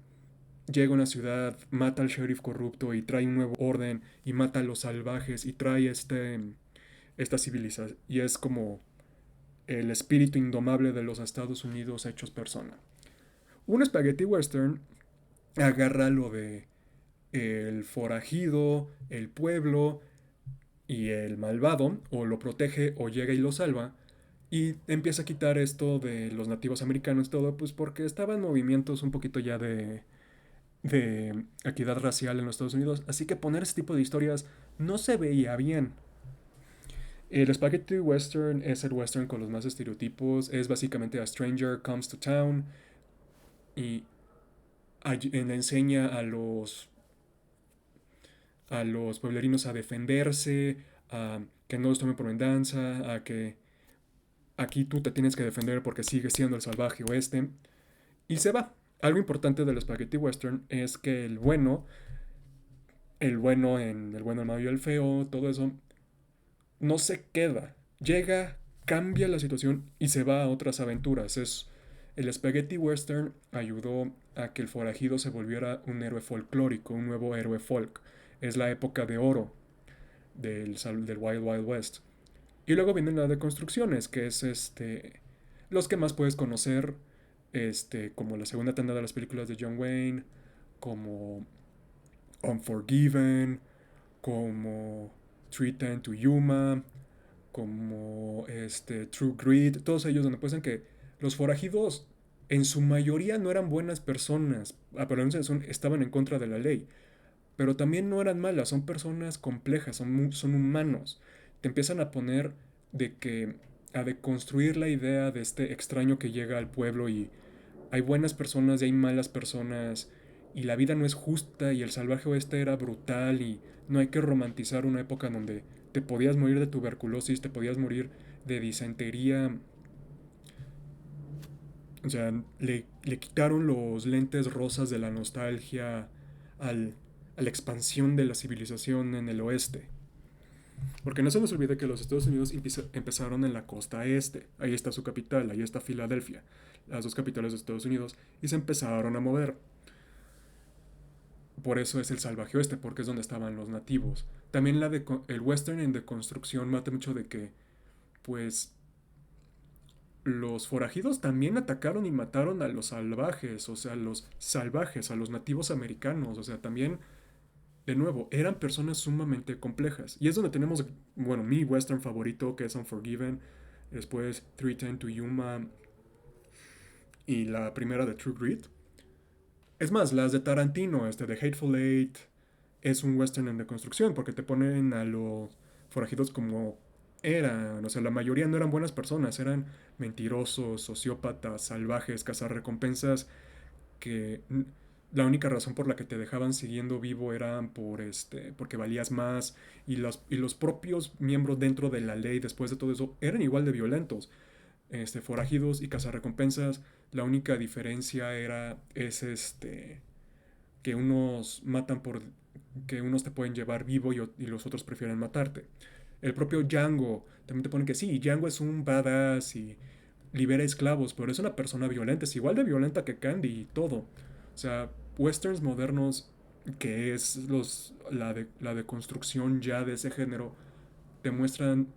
llega a una ciudad, mata al sheriff corrupto y trae un nuevo orden y mata a los salvajes y trae esta civilización y es como el espíritu indomable de los Estados Unidos hechos persona. Un spaghetti western agarra lo de el forajido, el pueblo y el malvado, o lo protege o llega y lo salva, y empieza a quitar esto de los nativos americanos, todo, pues porque estaban movimientos un poquito ya de equidad racial en los Estados Unidos, así que poner ese tipo de historias no se veía bien. El spaghetti western es el western con los más estereotipos, es básicamente a stranger comes to town y le enseña a los pueblerinos a defenderse, a que no los tomen por venganza, a que aquí tú te tienes que defender porque sigues siendo el salvaje oeste. Y se va. Algo importante del spaghetti western es que el bueno en el bueno, el malo y el feo, todo eso, no se queda. Llega, cambia la situación y se va a otras aventuras. El spaghetti western ayudó a que el forajido se volviera un héroe folclórico, un nuevo héroe folk. Es la época de oro del Wild Wild West. Y luego vienen las deconstrucciones, que es los que más puedes conocer, como la segunda tanda de las películas de John Wayne, como Unforgiven, como 3:10 to Yuma, como True Grit, todos ellos donde pueden que los forajidos en su mayoría no eran buenas personas, estaban en contra de la ley, pero también no eran malas, son personas complejas, son humanos. Te empiezan a poner a deconstruir la idea de este extraño que llega al pueblo y hay buenas personas y hay malas personas y la vida no es justa y el salvaje oeste era brutal y no hay que romantizar una época donde te podías morir de tuberculosis, te podías morir de disentería. O sea, le quitaron los lentes rosas de la nostalgia al, a la expansión de la civilización en el oeste. Porque no se nos olvide que los Estados Unidos empezaron en la costa este. Ahí está su capital, ahí está Filadelfia, las dos capitales de Estados Unidos, y se empezaron a mover. Por eso es el salvaje oeste, porque es donde estaban los nativos. También el western en deconstrucción mata mucho de que, pues, los forajidos también atacaron y mataron a los salvajes, o sea, a los salvajes, a los nativos americanos, o sea, también, de nuevo, eran personas sumamente complejas. Y es donde tenemos, bueno, mi western favorito, que es Unforgiven, después 3:10 to Yuma y la primera de True Grit. Es más, las de Tarantino, de Hateful Eight, es un western en deconstrucción, porque te ponen a los forajidos como eran, o sea, la mayoría no eran buenas personas, eran mentirosos, sociópatas, salvajes, cazarrecompensas, que la única razón por la que te dejaban siguiendo vivo eran porque valías más, y los propios miembros dentro de la ley, después de todo eso, eran igual de violentos. forajidos y cazarrecompensas. La única diferencia es que unos matan por que unos te pueden llevar vivo y los otros prefieren matarte. El propio Django también te pone que sí, Django es un badass y libera esclavos, pero es una persona violenta, es igual de violenta que Candy y todo. O sea, westerns modernos, que es la deconstrucción ya de ese género, te muestran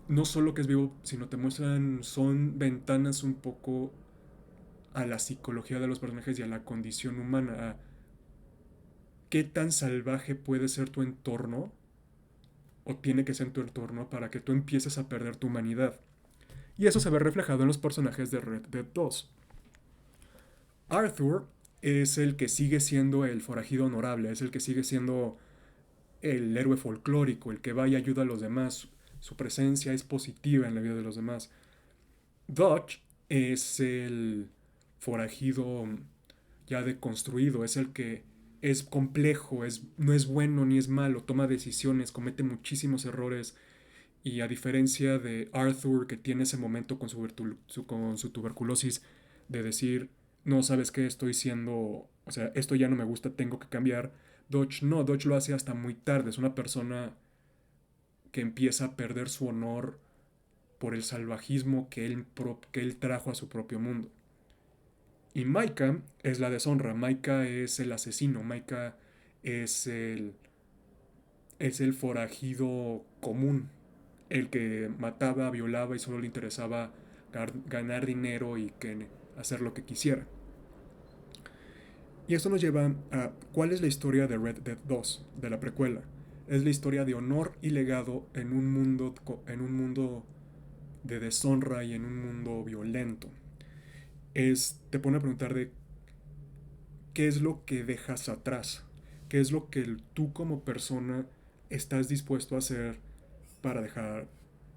no solo que es vivo, sino te muestran, son ventanas un poco a la psicología de los personajes y a la condición humana, a qué tan salvaje puede ser tu entorno o tiene que ser tu entorno para que tú empieces a perder tu humanidad. Y eso se ve reflejado en los personajes de Red Dead 2. Arthur es el que sigue siendo el forajido honorable, es el que sigue siendo el héroe folclórico, el que va y ayuda a los demás. Su presencia es positiva en la vida de los demás. Dodge es el forajido ya deconstruido, es el que es complejo, no es bueno ni es malo, toma decisiones, comete muchísimos errores y a diferencia de Arthur que tiene ese momento con su tuberculosis de decir, no, sabes qué, estoy siendo, o sea, esto ya no me gusta, tengo que cambiar. Dodge no, Dodge lo hace hasta muy tarde, es una persona que empieza a perder su honor por el salvajismo que él trajo a su propio mundo. Y Micah es la deshonra, Micah es el asesino, Micah es es el forajido común, el que mataba, violaba y solo le interesaba ganar dinero y hacer lo que quisiera. Y esto nos lleva a cuál es la historia de Red Dead 2, de la precuela. Es la historia de honor y legado en un mundo de deshonra y en un mundo violento. Te pone a preguntar de qué es lo que dejas atrás, qué es lo que tú como persona estás dispuesto a hacer para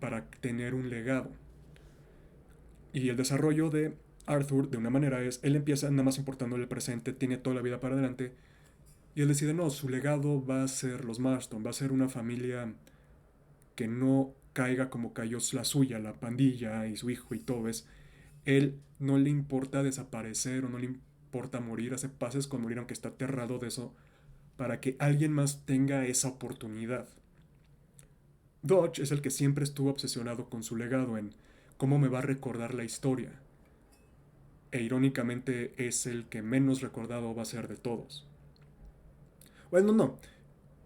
para tener un legado. Y el desarrollo de Arthur, de una manera, él empieza nada más importando el presente, tiene toda la vida para adelante, y él decide, no, su legado va a ser los Marston, va a ser una familia que no caiga como cayó la suya, la pandilla y su hijo y todo. Él no le importa desaparecer o no le importa morir, hace pases con morir aunque está aterrado de eso, para que alguien más tenga esa oportunidad. Dodge es el que siempre estuvo obsesionado con su legado en cómo me va a recordar la historia. E irónicamente es el que menos recordado va a ser de todos. Bueno,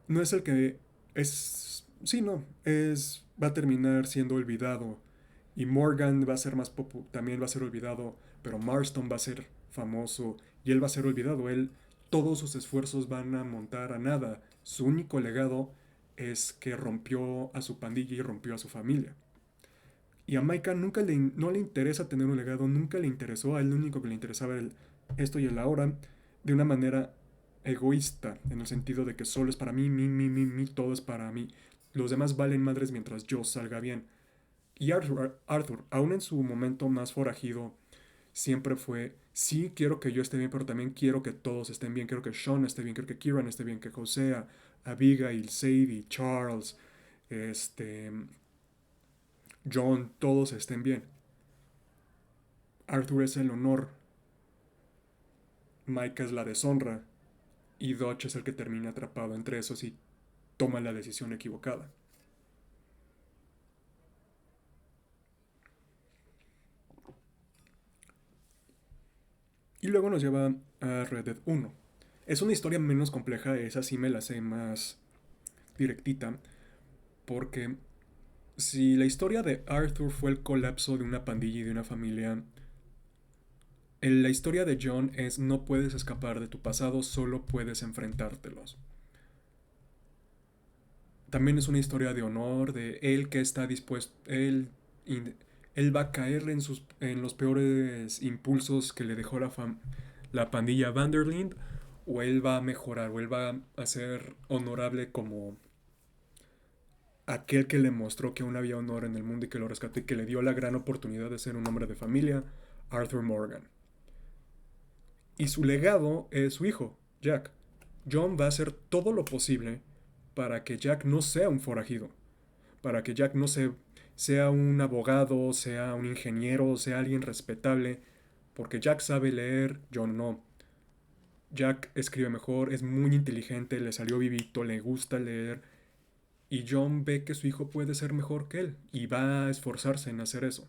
no es el que es... Sí, no, va a terminar siendo olvidado. Y Morgan va a ser también va a ser olvidado, pero Marston va a ser famoso y él va a ser olvidado. Todos sus esfuerzos van a montar a nada. Su único legado es que rompió a su pandilla y rompió a su familia. Y a Micah no le interesa tener un legado, nunca le interesó, a él lo único que le interesaba era esto y el ahora, de una manera egoísta, en el sentido de que solo es para mí, todo es para mí. Los demás valen madres mientras yo salga bien. Y Arthur, aún en su momento más forajido, siempre fue, sí, quiero que yo esté bien, pero también quiero que todos estén bien. Quiero que Sean esté bien, quiero que Kieran esté bien, que Hosea, Abigail, Sadie, Charles, este, John, todos estén bien. Arthur es el honor, Micah es la deshonra, y Dodge es el que termina atrapado entre esos y toma la decisión equivocada. Y luego nos lleva a Red Dead 1. Es una historia menos compleja, esa sí me la sé más directita, porque si la historia de Arthur fue el colapso de una pandilla y de una familia, la historia de John es no puedes escapar de tu pasado, solo puedes enfrentártelos. También es una historia de honor, de él que está dispuesto, él va a caer en los peores impulsos que le dejó la pandilla Vanderlind, o él va a mejorar, o él va a ser honorable como aquel que le mostró que aún había honor en el mundo y que lo rescató y que le dio la gran oportunidad de ser un hombre de familia, Arthur Morgan. Y su legado es su hijo, Jack. John va a hacer todo lo posible para que Jack no sea un forajido, para que Jack no se sea un abogado, sea un ingeniero, sea alguien respetable, porque Jack sabe leer, John no. Jack escribe mejor, es muy inteligente, le salió vivito, le gusta leer, y John ve que su hijo puede ser mejor que él, y va a esforzarse en hacer eso.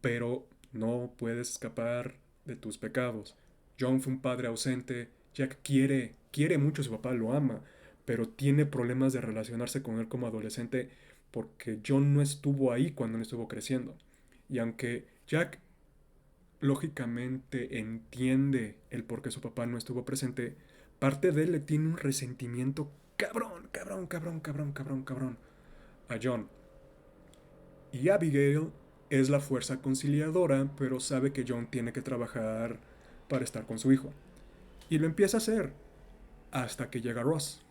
Pero no puedes escapar de tus pecados. John fue un padre ausente, Jack quiere mucho a su papá, lo ama, pero tiene problemas de relacionarse con él como adolescente porque John no estuvo ahí cuando él estuvo creciendo. Y aunque Jack lógicamente entiende el por qué su papá no estuvo presente, parte de él le tiene un resentimiento cabrón a John. Y Abigail es la fuerza conciliadora, pero sabe que John tiene que trabajar para estar con su hijo. Y lo empieza a hacer hasta que llega Ross.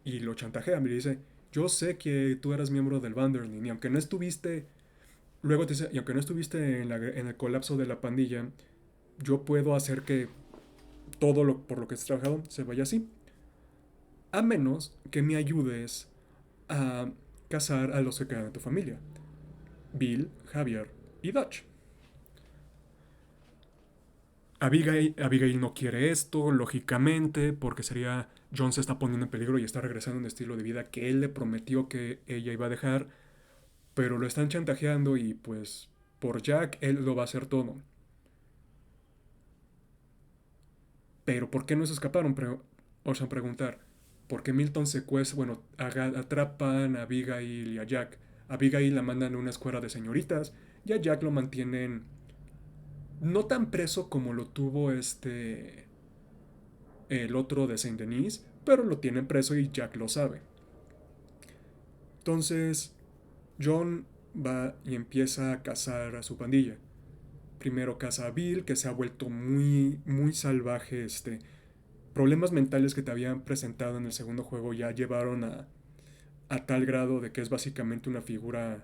Y lo chantajea, me dice, yo sé que tú eras miembro del Vanderlyn y aunque no estuviste, luego te dice, y aunque no estuviste en el colapso de la pandilla, yo puedo hacer que todo lo por lo que has trabajado se vaya así. A menos que me ayudes a casar a los que quedan de tu familia. Bill, Javier y Dutch. Abigail no quiere esto, lógicamente, porque sería John se está poniendo en peligro y está regresando a un estilo de vida que él le prometió que ella iba a dejar, pero lo están chantajeando y pues por Jack él lo va a hacer todo. Pero ¿por qué no se escaparon? Osan preguntar. ¿Por qué Milton secuestra, bueno, atrapan a Abigail y a Jack? A Abigail la mandan a una escuela de señoritas y a Jack lo mantienen no tan preso como lo tuvo el otro de Saint Denis, pero lo tienen preso y Jack lo sabe. Entonces, John va y empieza a cazar a su pandilla. Primero caza a Bill, que se ha vuelto muy salvaje. Problemas mentales que te habían presentado en el segundo juego ya llevaron a tal grado de que es básicamente una figura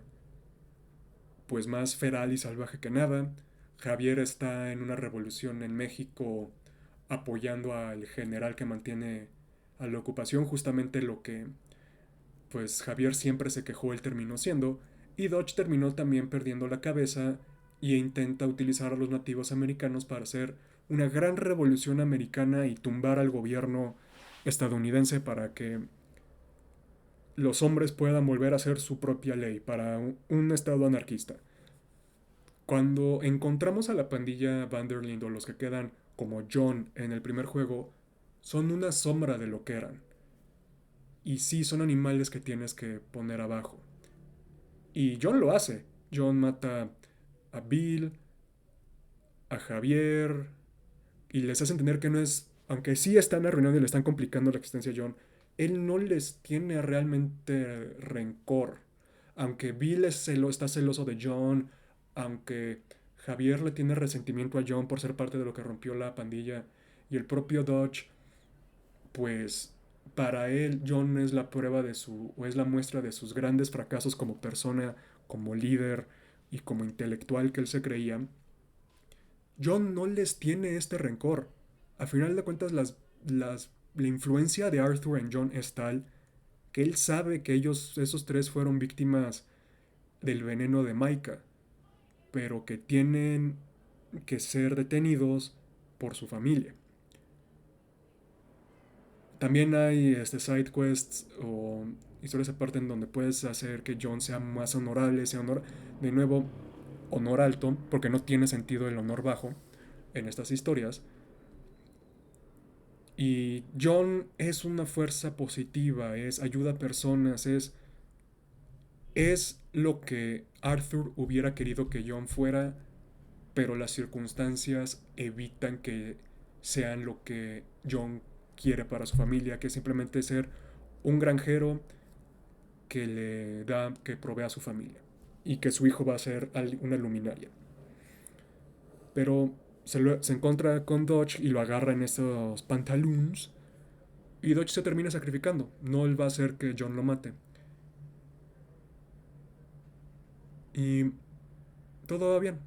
pues más feral y salvaje que nada. Javier está en una revolución en México apoyando al general que mantiene a la ocupación, justamente lo que pues Javier siempre se quejó, él terminó siendo, y Dodge terminó también perdiendo la cabeza e intenta utilizar a los nativos americanos para hacer una gran revolución americana y tumbar al gobierno estadounidense para que los hombres puedan volver a hacer su propia ley para un estado anarquista. Cuando encontramos a la pandilla Vanderlind o los que quedan como John en el primer juego, son una sombra de lo que eran. Y sí, son animales que tienes que poner abajo. Y John lo hace. John mata a Bill, a Javier, y les hace entender que no es, aunque sí están arruinando y le están complicando la existencia a John, él no les tiene realmente rencor. Aunque Bill está celoso de John, aunque Javier le tiene resentimiento a John por ser parte de lo que rompió la pandilla, y el propio Dodge, pues para él John es la prueba de su, o es la muestra de sus grandes fracasos como persona, como líder y como intelectual que él se creía. John no les tiene este rencor. A final de cuentas, la influencia de Arthur en John es tal que él sabe que esos tres fueron víctimas del veneno de Micah, pero que tienen que ser detenidos por su familia. También hay side quests o historias aparte en donde puedes hacer que John sea más honorable, de nuevo, honor alto, porque no tiene sentido el honor bajo en estas historias. Y John es una fuerza positiva, ayuda a personas, es lo que Arthur hubiera querido que John fuera, pero las circunstancias evitan que sean lo que John quiere para su familia, que es simplemente ser un granjero que provee a su familia y que su hijo va a ser una luminaria. Pero se encuentra con Dodge y lo agarra en esos pantaloons y Dodge se termina sacrificando. No él va a hacer que John lo mate. Y todo va bien.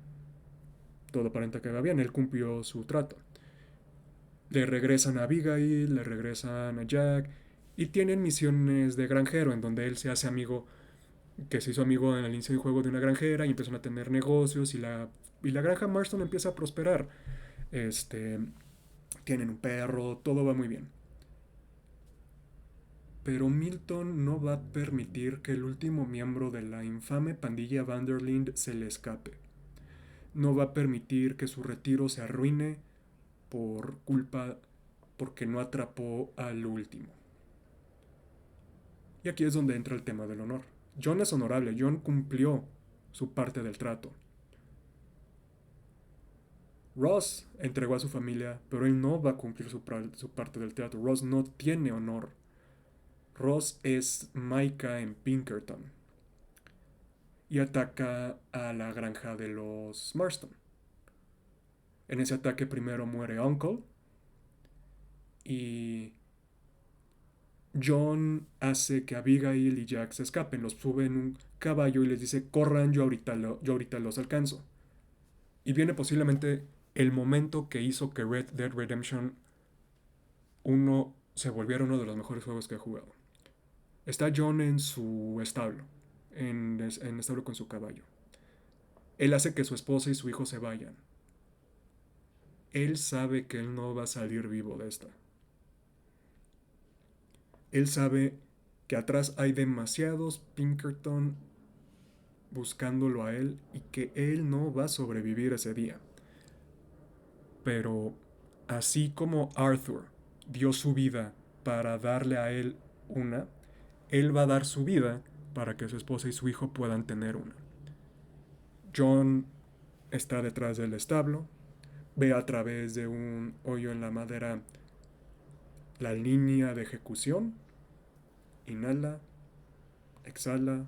Todo aparenta que va bien. Él cumplió su trato. Le regresan a Abigail, le regresan a Jack y tienen misiones de granjero en donde él se hace amigo que se hizo amigo en el inicio del juego de una granjera y empiezan a tener negocios y la granja Marston empieza a prosperar. Este, tienen un perro, todo va muy bien. Pero Milton no va a permitir que el último miembro de la infame pandilla Vanderlind se le escape. No va a permitir que su retiro se arruine por culpa porque no atrapó al último. Y aquí es donde entra el tema del honor. John es honorable, John cumplió su parte del trato. Ross entregó a su familia, pero él no va a cumplir su parte del trato. Ross no tiene honor. Ross es Micah en Pinkerton y ataca a la granja de los Marston. En ese ataque primero muere Uncle y John hace que Abigail y Jack se escapen, los sube en un caballo y les dice, corran, yo ahorita los alcanzo. Y viene posiblemente el momento que hizo que Red Dead Redemption 1 se volviera uno de los mejores juegos que he jugado. Está John en su establo, en establo con su caballo. Él hace que su esposa y su hijo se vayan. Él sabe que él no va a salir vivo de esta. Él sabe que atrás hay demasiados Pinkerton buscándolo a él y que él no va a sobrevivir ese día. Pero así como Arthur dio su vida para darle a él una, él va a dar su vida para que su esposa y su hijo puedan tener una. John está detrás del establo, ve a través de un hoyo en la madera la línea de ejecución, inhala, exhala,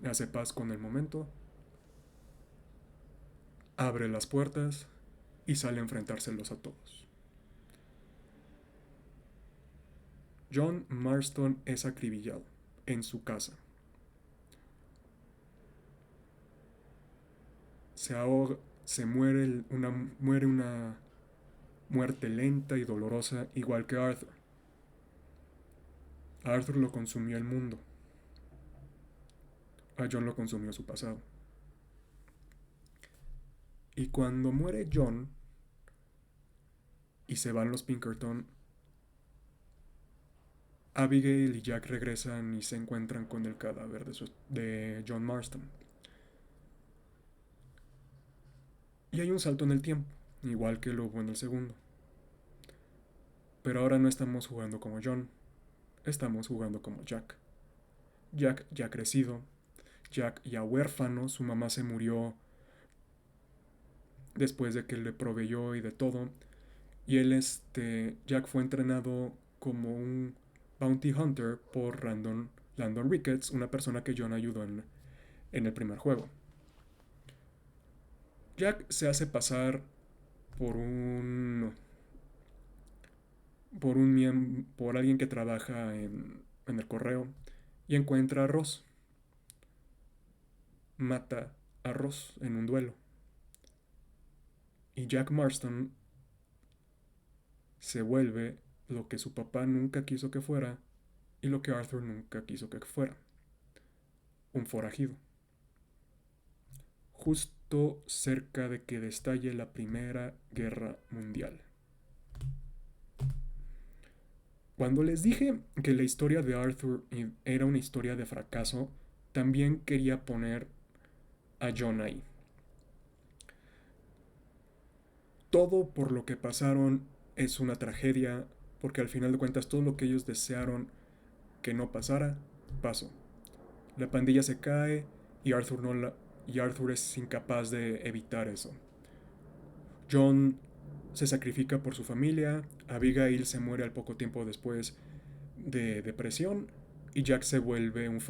hace paz con el momento, abre las puertas y sale a enfrentárselos a todos. John Marston es acribillado en su casa. Se ahoga, muere una muerte lenta y dolorosa igual que Arthur. A Arthur lo consumió el mundo. A John lo consumió su pasado. Y cuando muere John y se van los Pinkerton, Abigail y Jack regresan y se encuentran con el cadáver de John Marston. Y hay un salto en el tiempo, igual que lo hubo en el segundo. Pero ahora no estamos jugando como John, estamos jugando como Jack. Jack ya crecido, Jack ya huérfano, su mamá se murió después de que le proveyó y de todo. Y Jack fue entrenado como un bounty hunter por Landon Ricketts, una persona que John ayudó en el primer juego. Jack se hace pasar por por alguien que trabaja en el correo y encuentra a Ross. Mata a Ross en un duelo. Y Jack Marston se vuelve lo que su papá nunca quiso que fuera y lo que Arthur nunca quiso que fuera: un forajido. Justo cerca de que destalle la Primera Guerra Mundial. Cuando les dije que la historia de Arthur era una historia de fracaso, también quería poner a John ahí. Todo por lo que pasaron es una tragedia, porque al final de cuentas todo lo que ellos desearon que no pasara, pasó. La pandilla se cae y Arthur es incapaz de evitar eso. John se sacrifica por su familia, Abigail se muere al poco tiempo después de depresión y Jack se vuelve o un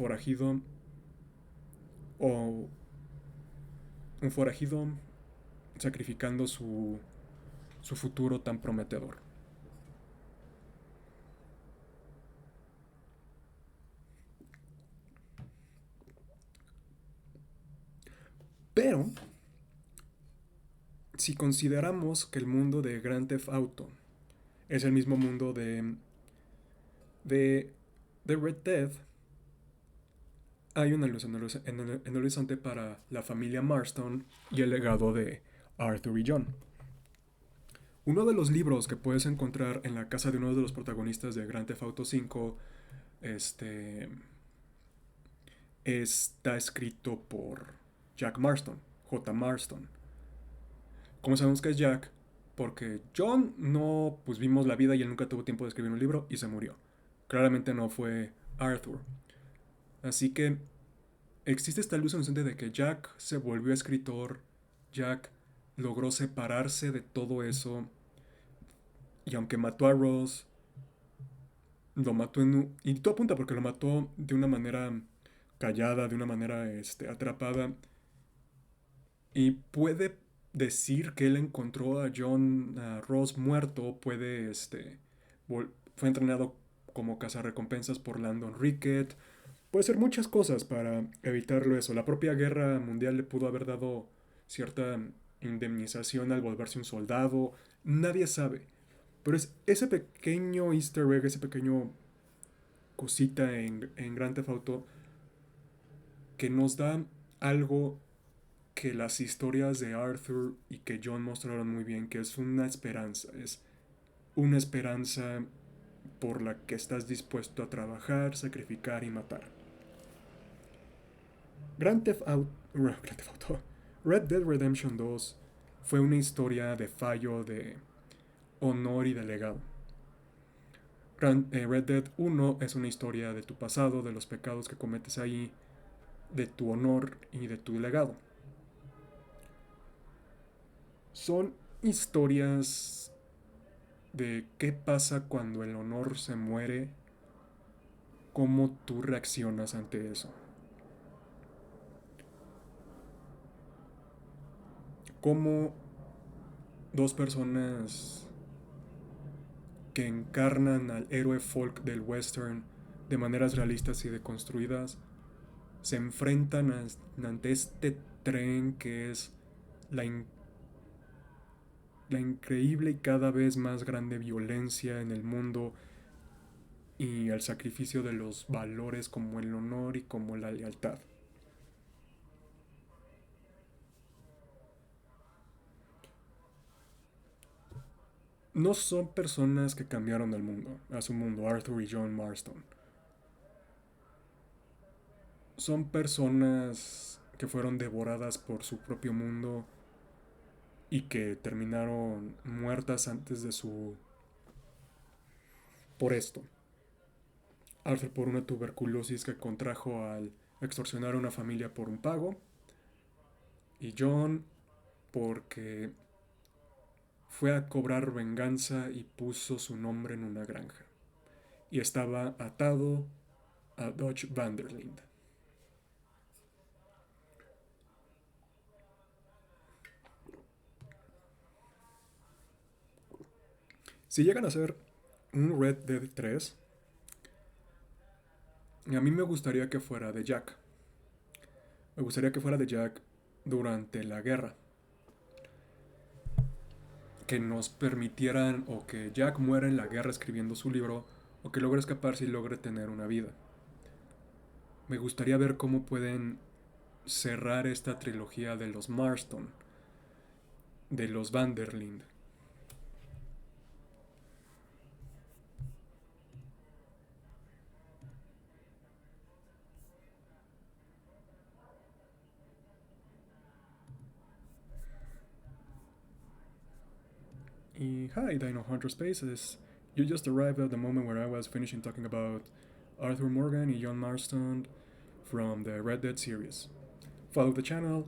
forajido sacrificando su futuro tan prometedor. Pero, si consideramos que el mundo de Grand Theft Auto es el mismo mundo de Red Dead, hay una luz en el horizonte para la familia Marston y el legado de Arthur y John. Uno de los libros que puedes encontrar en la casa de uno de los protagonistas de Grand Theft Auto 5 este, está escrito por Jack Marston, J. Marston. ¿Cómo sabemos que es Jack? Porque John no, pues vimos la vida y él nunca tuvo tiempo de escribir un libro y se murió. Claramente no fue Arthur. Así que existe esta luz inocente de que Jack se volvió escritor, Jack logró separarse de todo eso y aunque mató a Ross, lo mató y todo apunta porque lo mató de una manera callada, de una manera atrapada y puede decir que él encontró a a Ross muerto, fue entrenado como cazarrecompensas por Landon Rickett. Puede ser muchas cosas para evitarlo eso. La propia guerra mundial le pudo haber dado cierta indemnización al volverse un soldado. Nadie sabe. Pero es ese pequeño easter egg, ese pequeño cosita en Grand Theft Auto que nos da algo que las historias de Arthur y que John mostraron muy bien, que es una esperanza por la que estás dispuesto a trabajar, sacrificar y matar. Grand Theft Auto, Red Dead Redemption 2 fue una historia de fallo, de honor y de legado. Red Dead 1 es una historia de tu pasado, de los pecados que cometes ahí, de tu honor y de tu legado. Son historias de qué pasa cuando el honor se muere, cómo tú reaccionas ante eso. Cómo dos personas que encarnan al héroe folk del western de maneras realistas y deconstruidas se enfrentan ante este tren que es la, in- la increíble y cada vez más grande violencia en el mundo y el sacrificio de los valores como el honor y como la lealtad. No son personas que cambiaron el mundo, a su mundo, Arthur y John Marston. Son personas que fueron devoradas por su propio mundo y que terminaron muertas antes de su... por esto. Arthur por una tuberculosis que contrajo al extorsionar a una familia por un pago y John porque fue a cobrar venganza y puso su nombre en una granja y estaba atado a Dodge Vanderlind. Si llegan a hacer un Red Dead 3, a mí me gustaría que fuera de Jack. Me gustaría que fuera de Jack durante la guerra. Que nos permitieran o que Jack muera en la guerra escribiendo su libro o que logre escaparse y logre tener una vida. Me gustaría ver cómo pueden cerrar esta trilogía de los Marston, de los Vanderlind. Y hi, Dino Hunter Spaces. You just arrived at the moment where I was finishing talking about Arthur Morgan and John Marston from the Red Dead series. Follow the channel.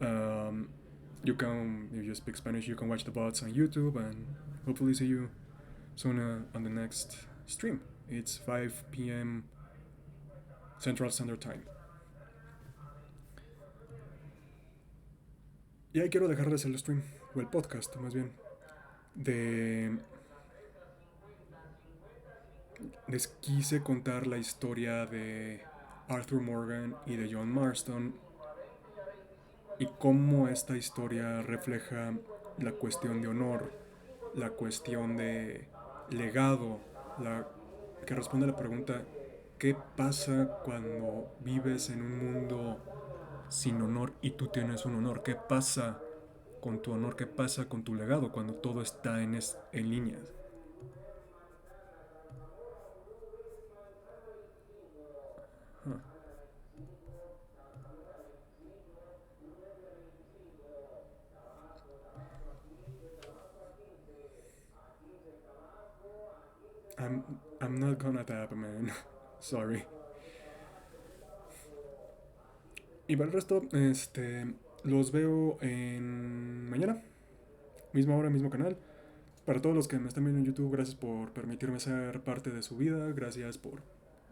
Um, if you speak Spanish, you can watch the bots on YouTube and hopefully see you soon on the next stream. It's 5 p.m. Central Standard Time. Y ahí quiero dejarles el stream, o el podcast más bien, de... Les quise contar la historia de Arthur Morgan y de John Marston y cómo esta historia refleja la cuestión de honor, la cuestión de legado, que responde a la pregunta ¿Qué pasa cuando vives en un mundo sin honor y tú tienes un honor? ¿Qué pasa con tu honor? ¿Qué pasa con tu legado cuando todo está en líneas? Huh. I'm not gonna tap, man. Sorry. Y para el resto, los veo en mañana, misma hora, mismo canal. Para todos los que me están viendo en YouTube, gracias por permitirme ser parte de su vida, gracias por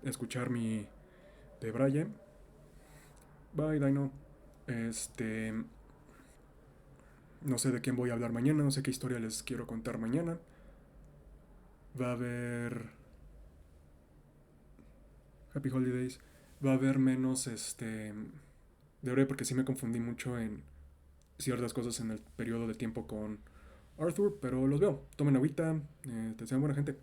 escuchar mi de Brian. Bye, Dino. Este, no sé de quién voy a hablar mañana, no sé qué historia les quiero contar mañana. Va a haber Happy Holidays, va a haber menos de breve porque sí me confundí mucho en ciertas cosas en el periodo de tiempo con Arthur, pero los veo. Tomen agüita, te sean buena gente.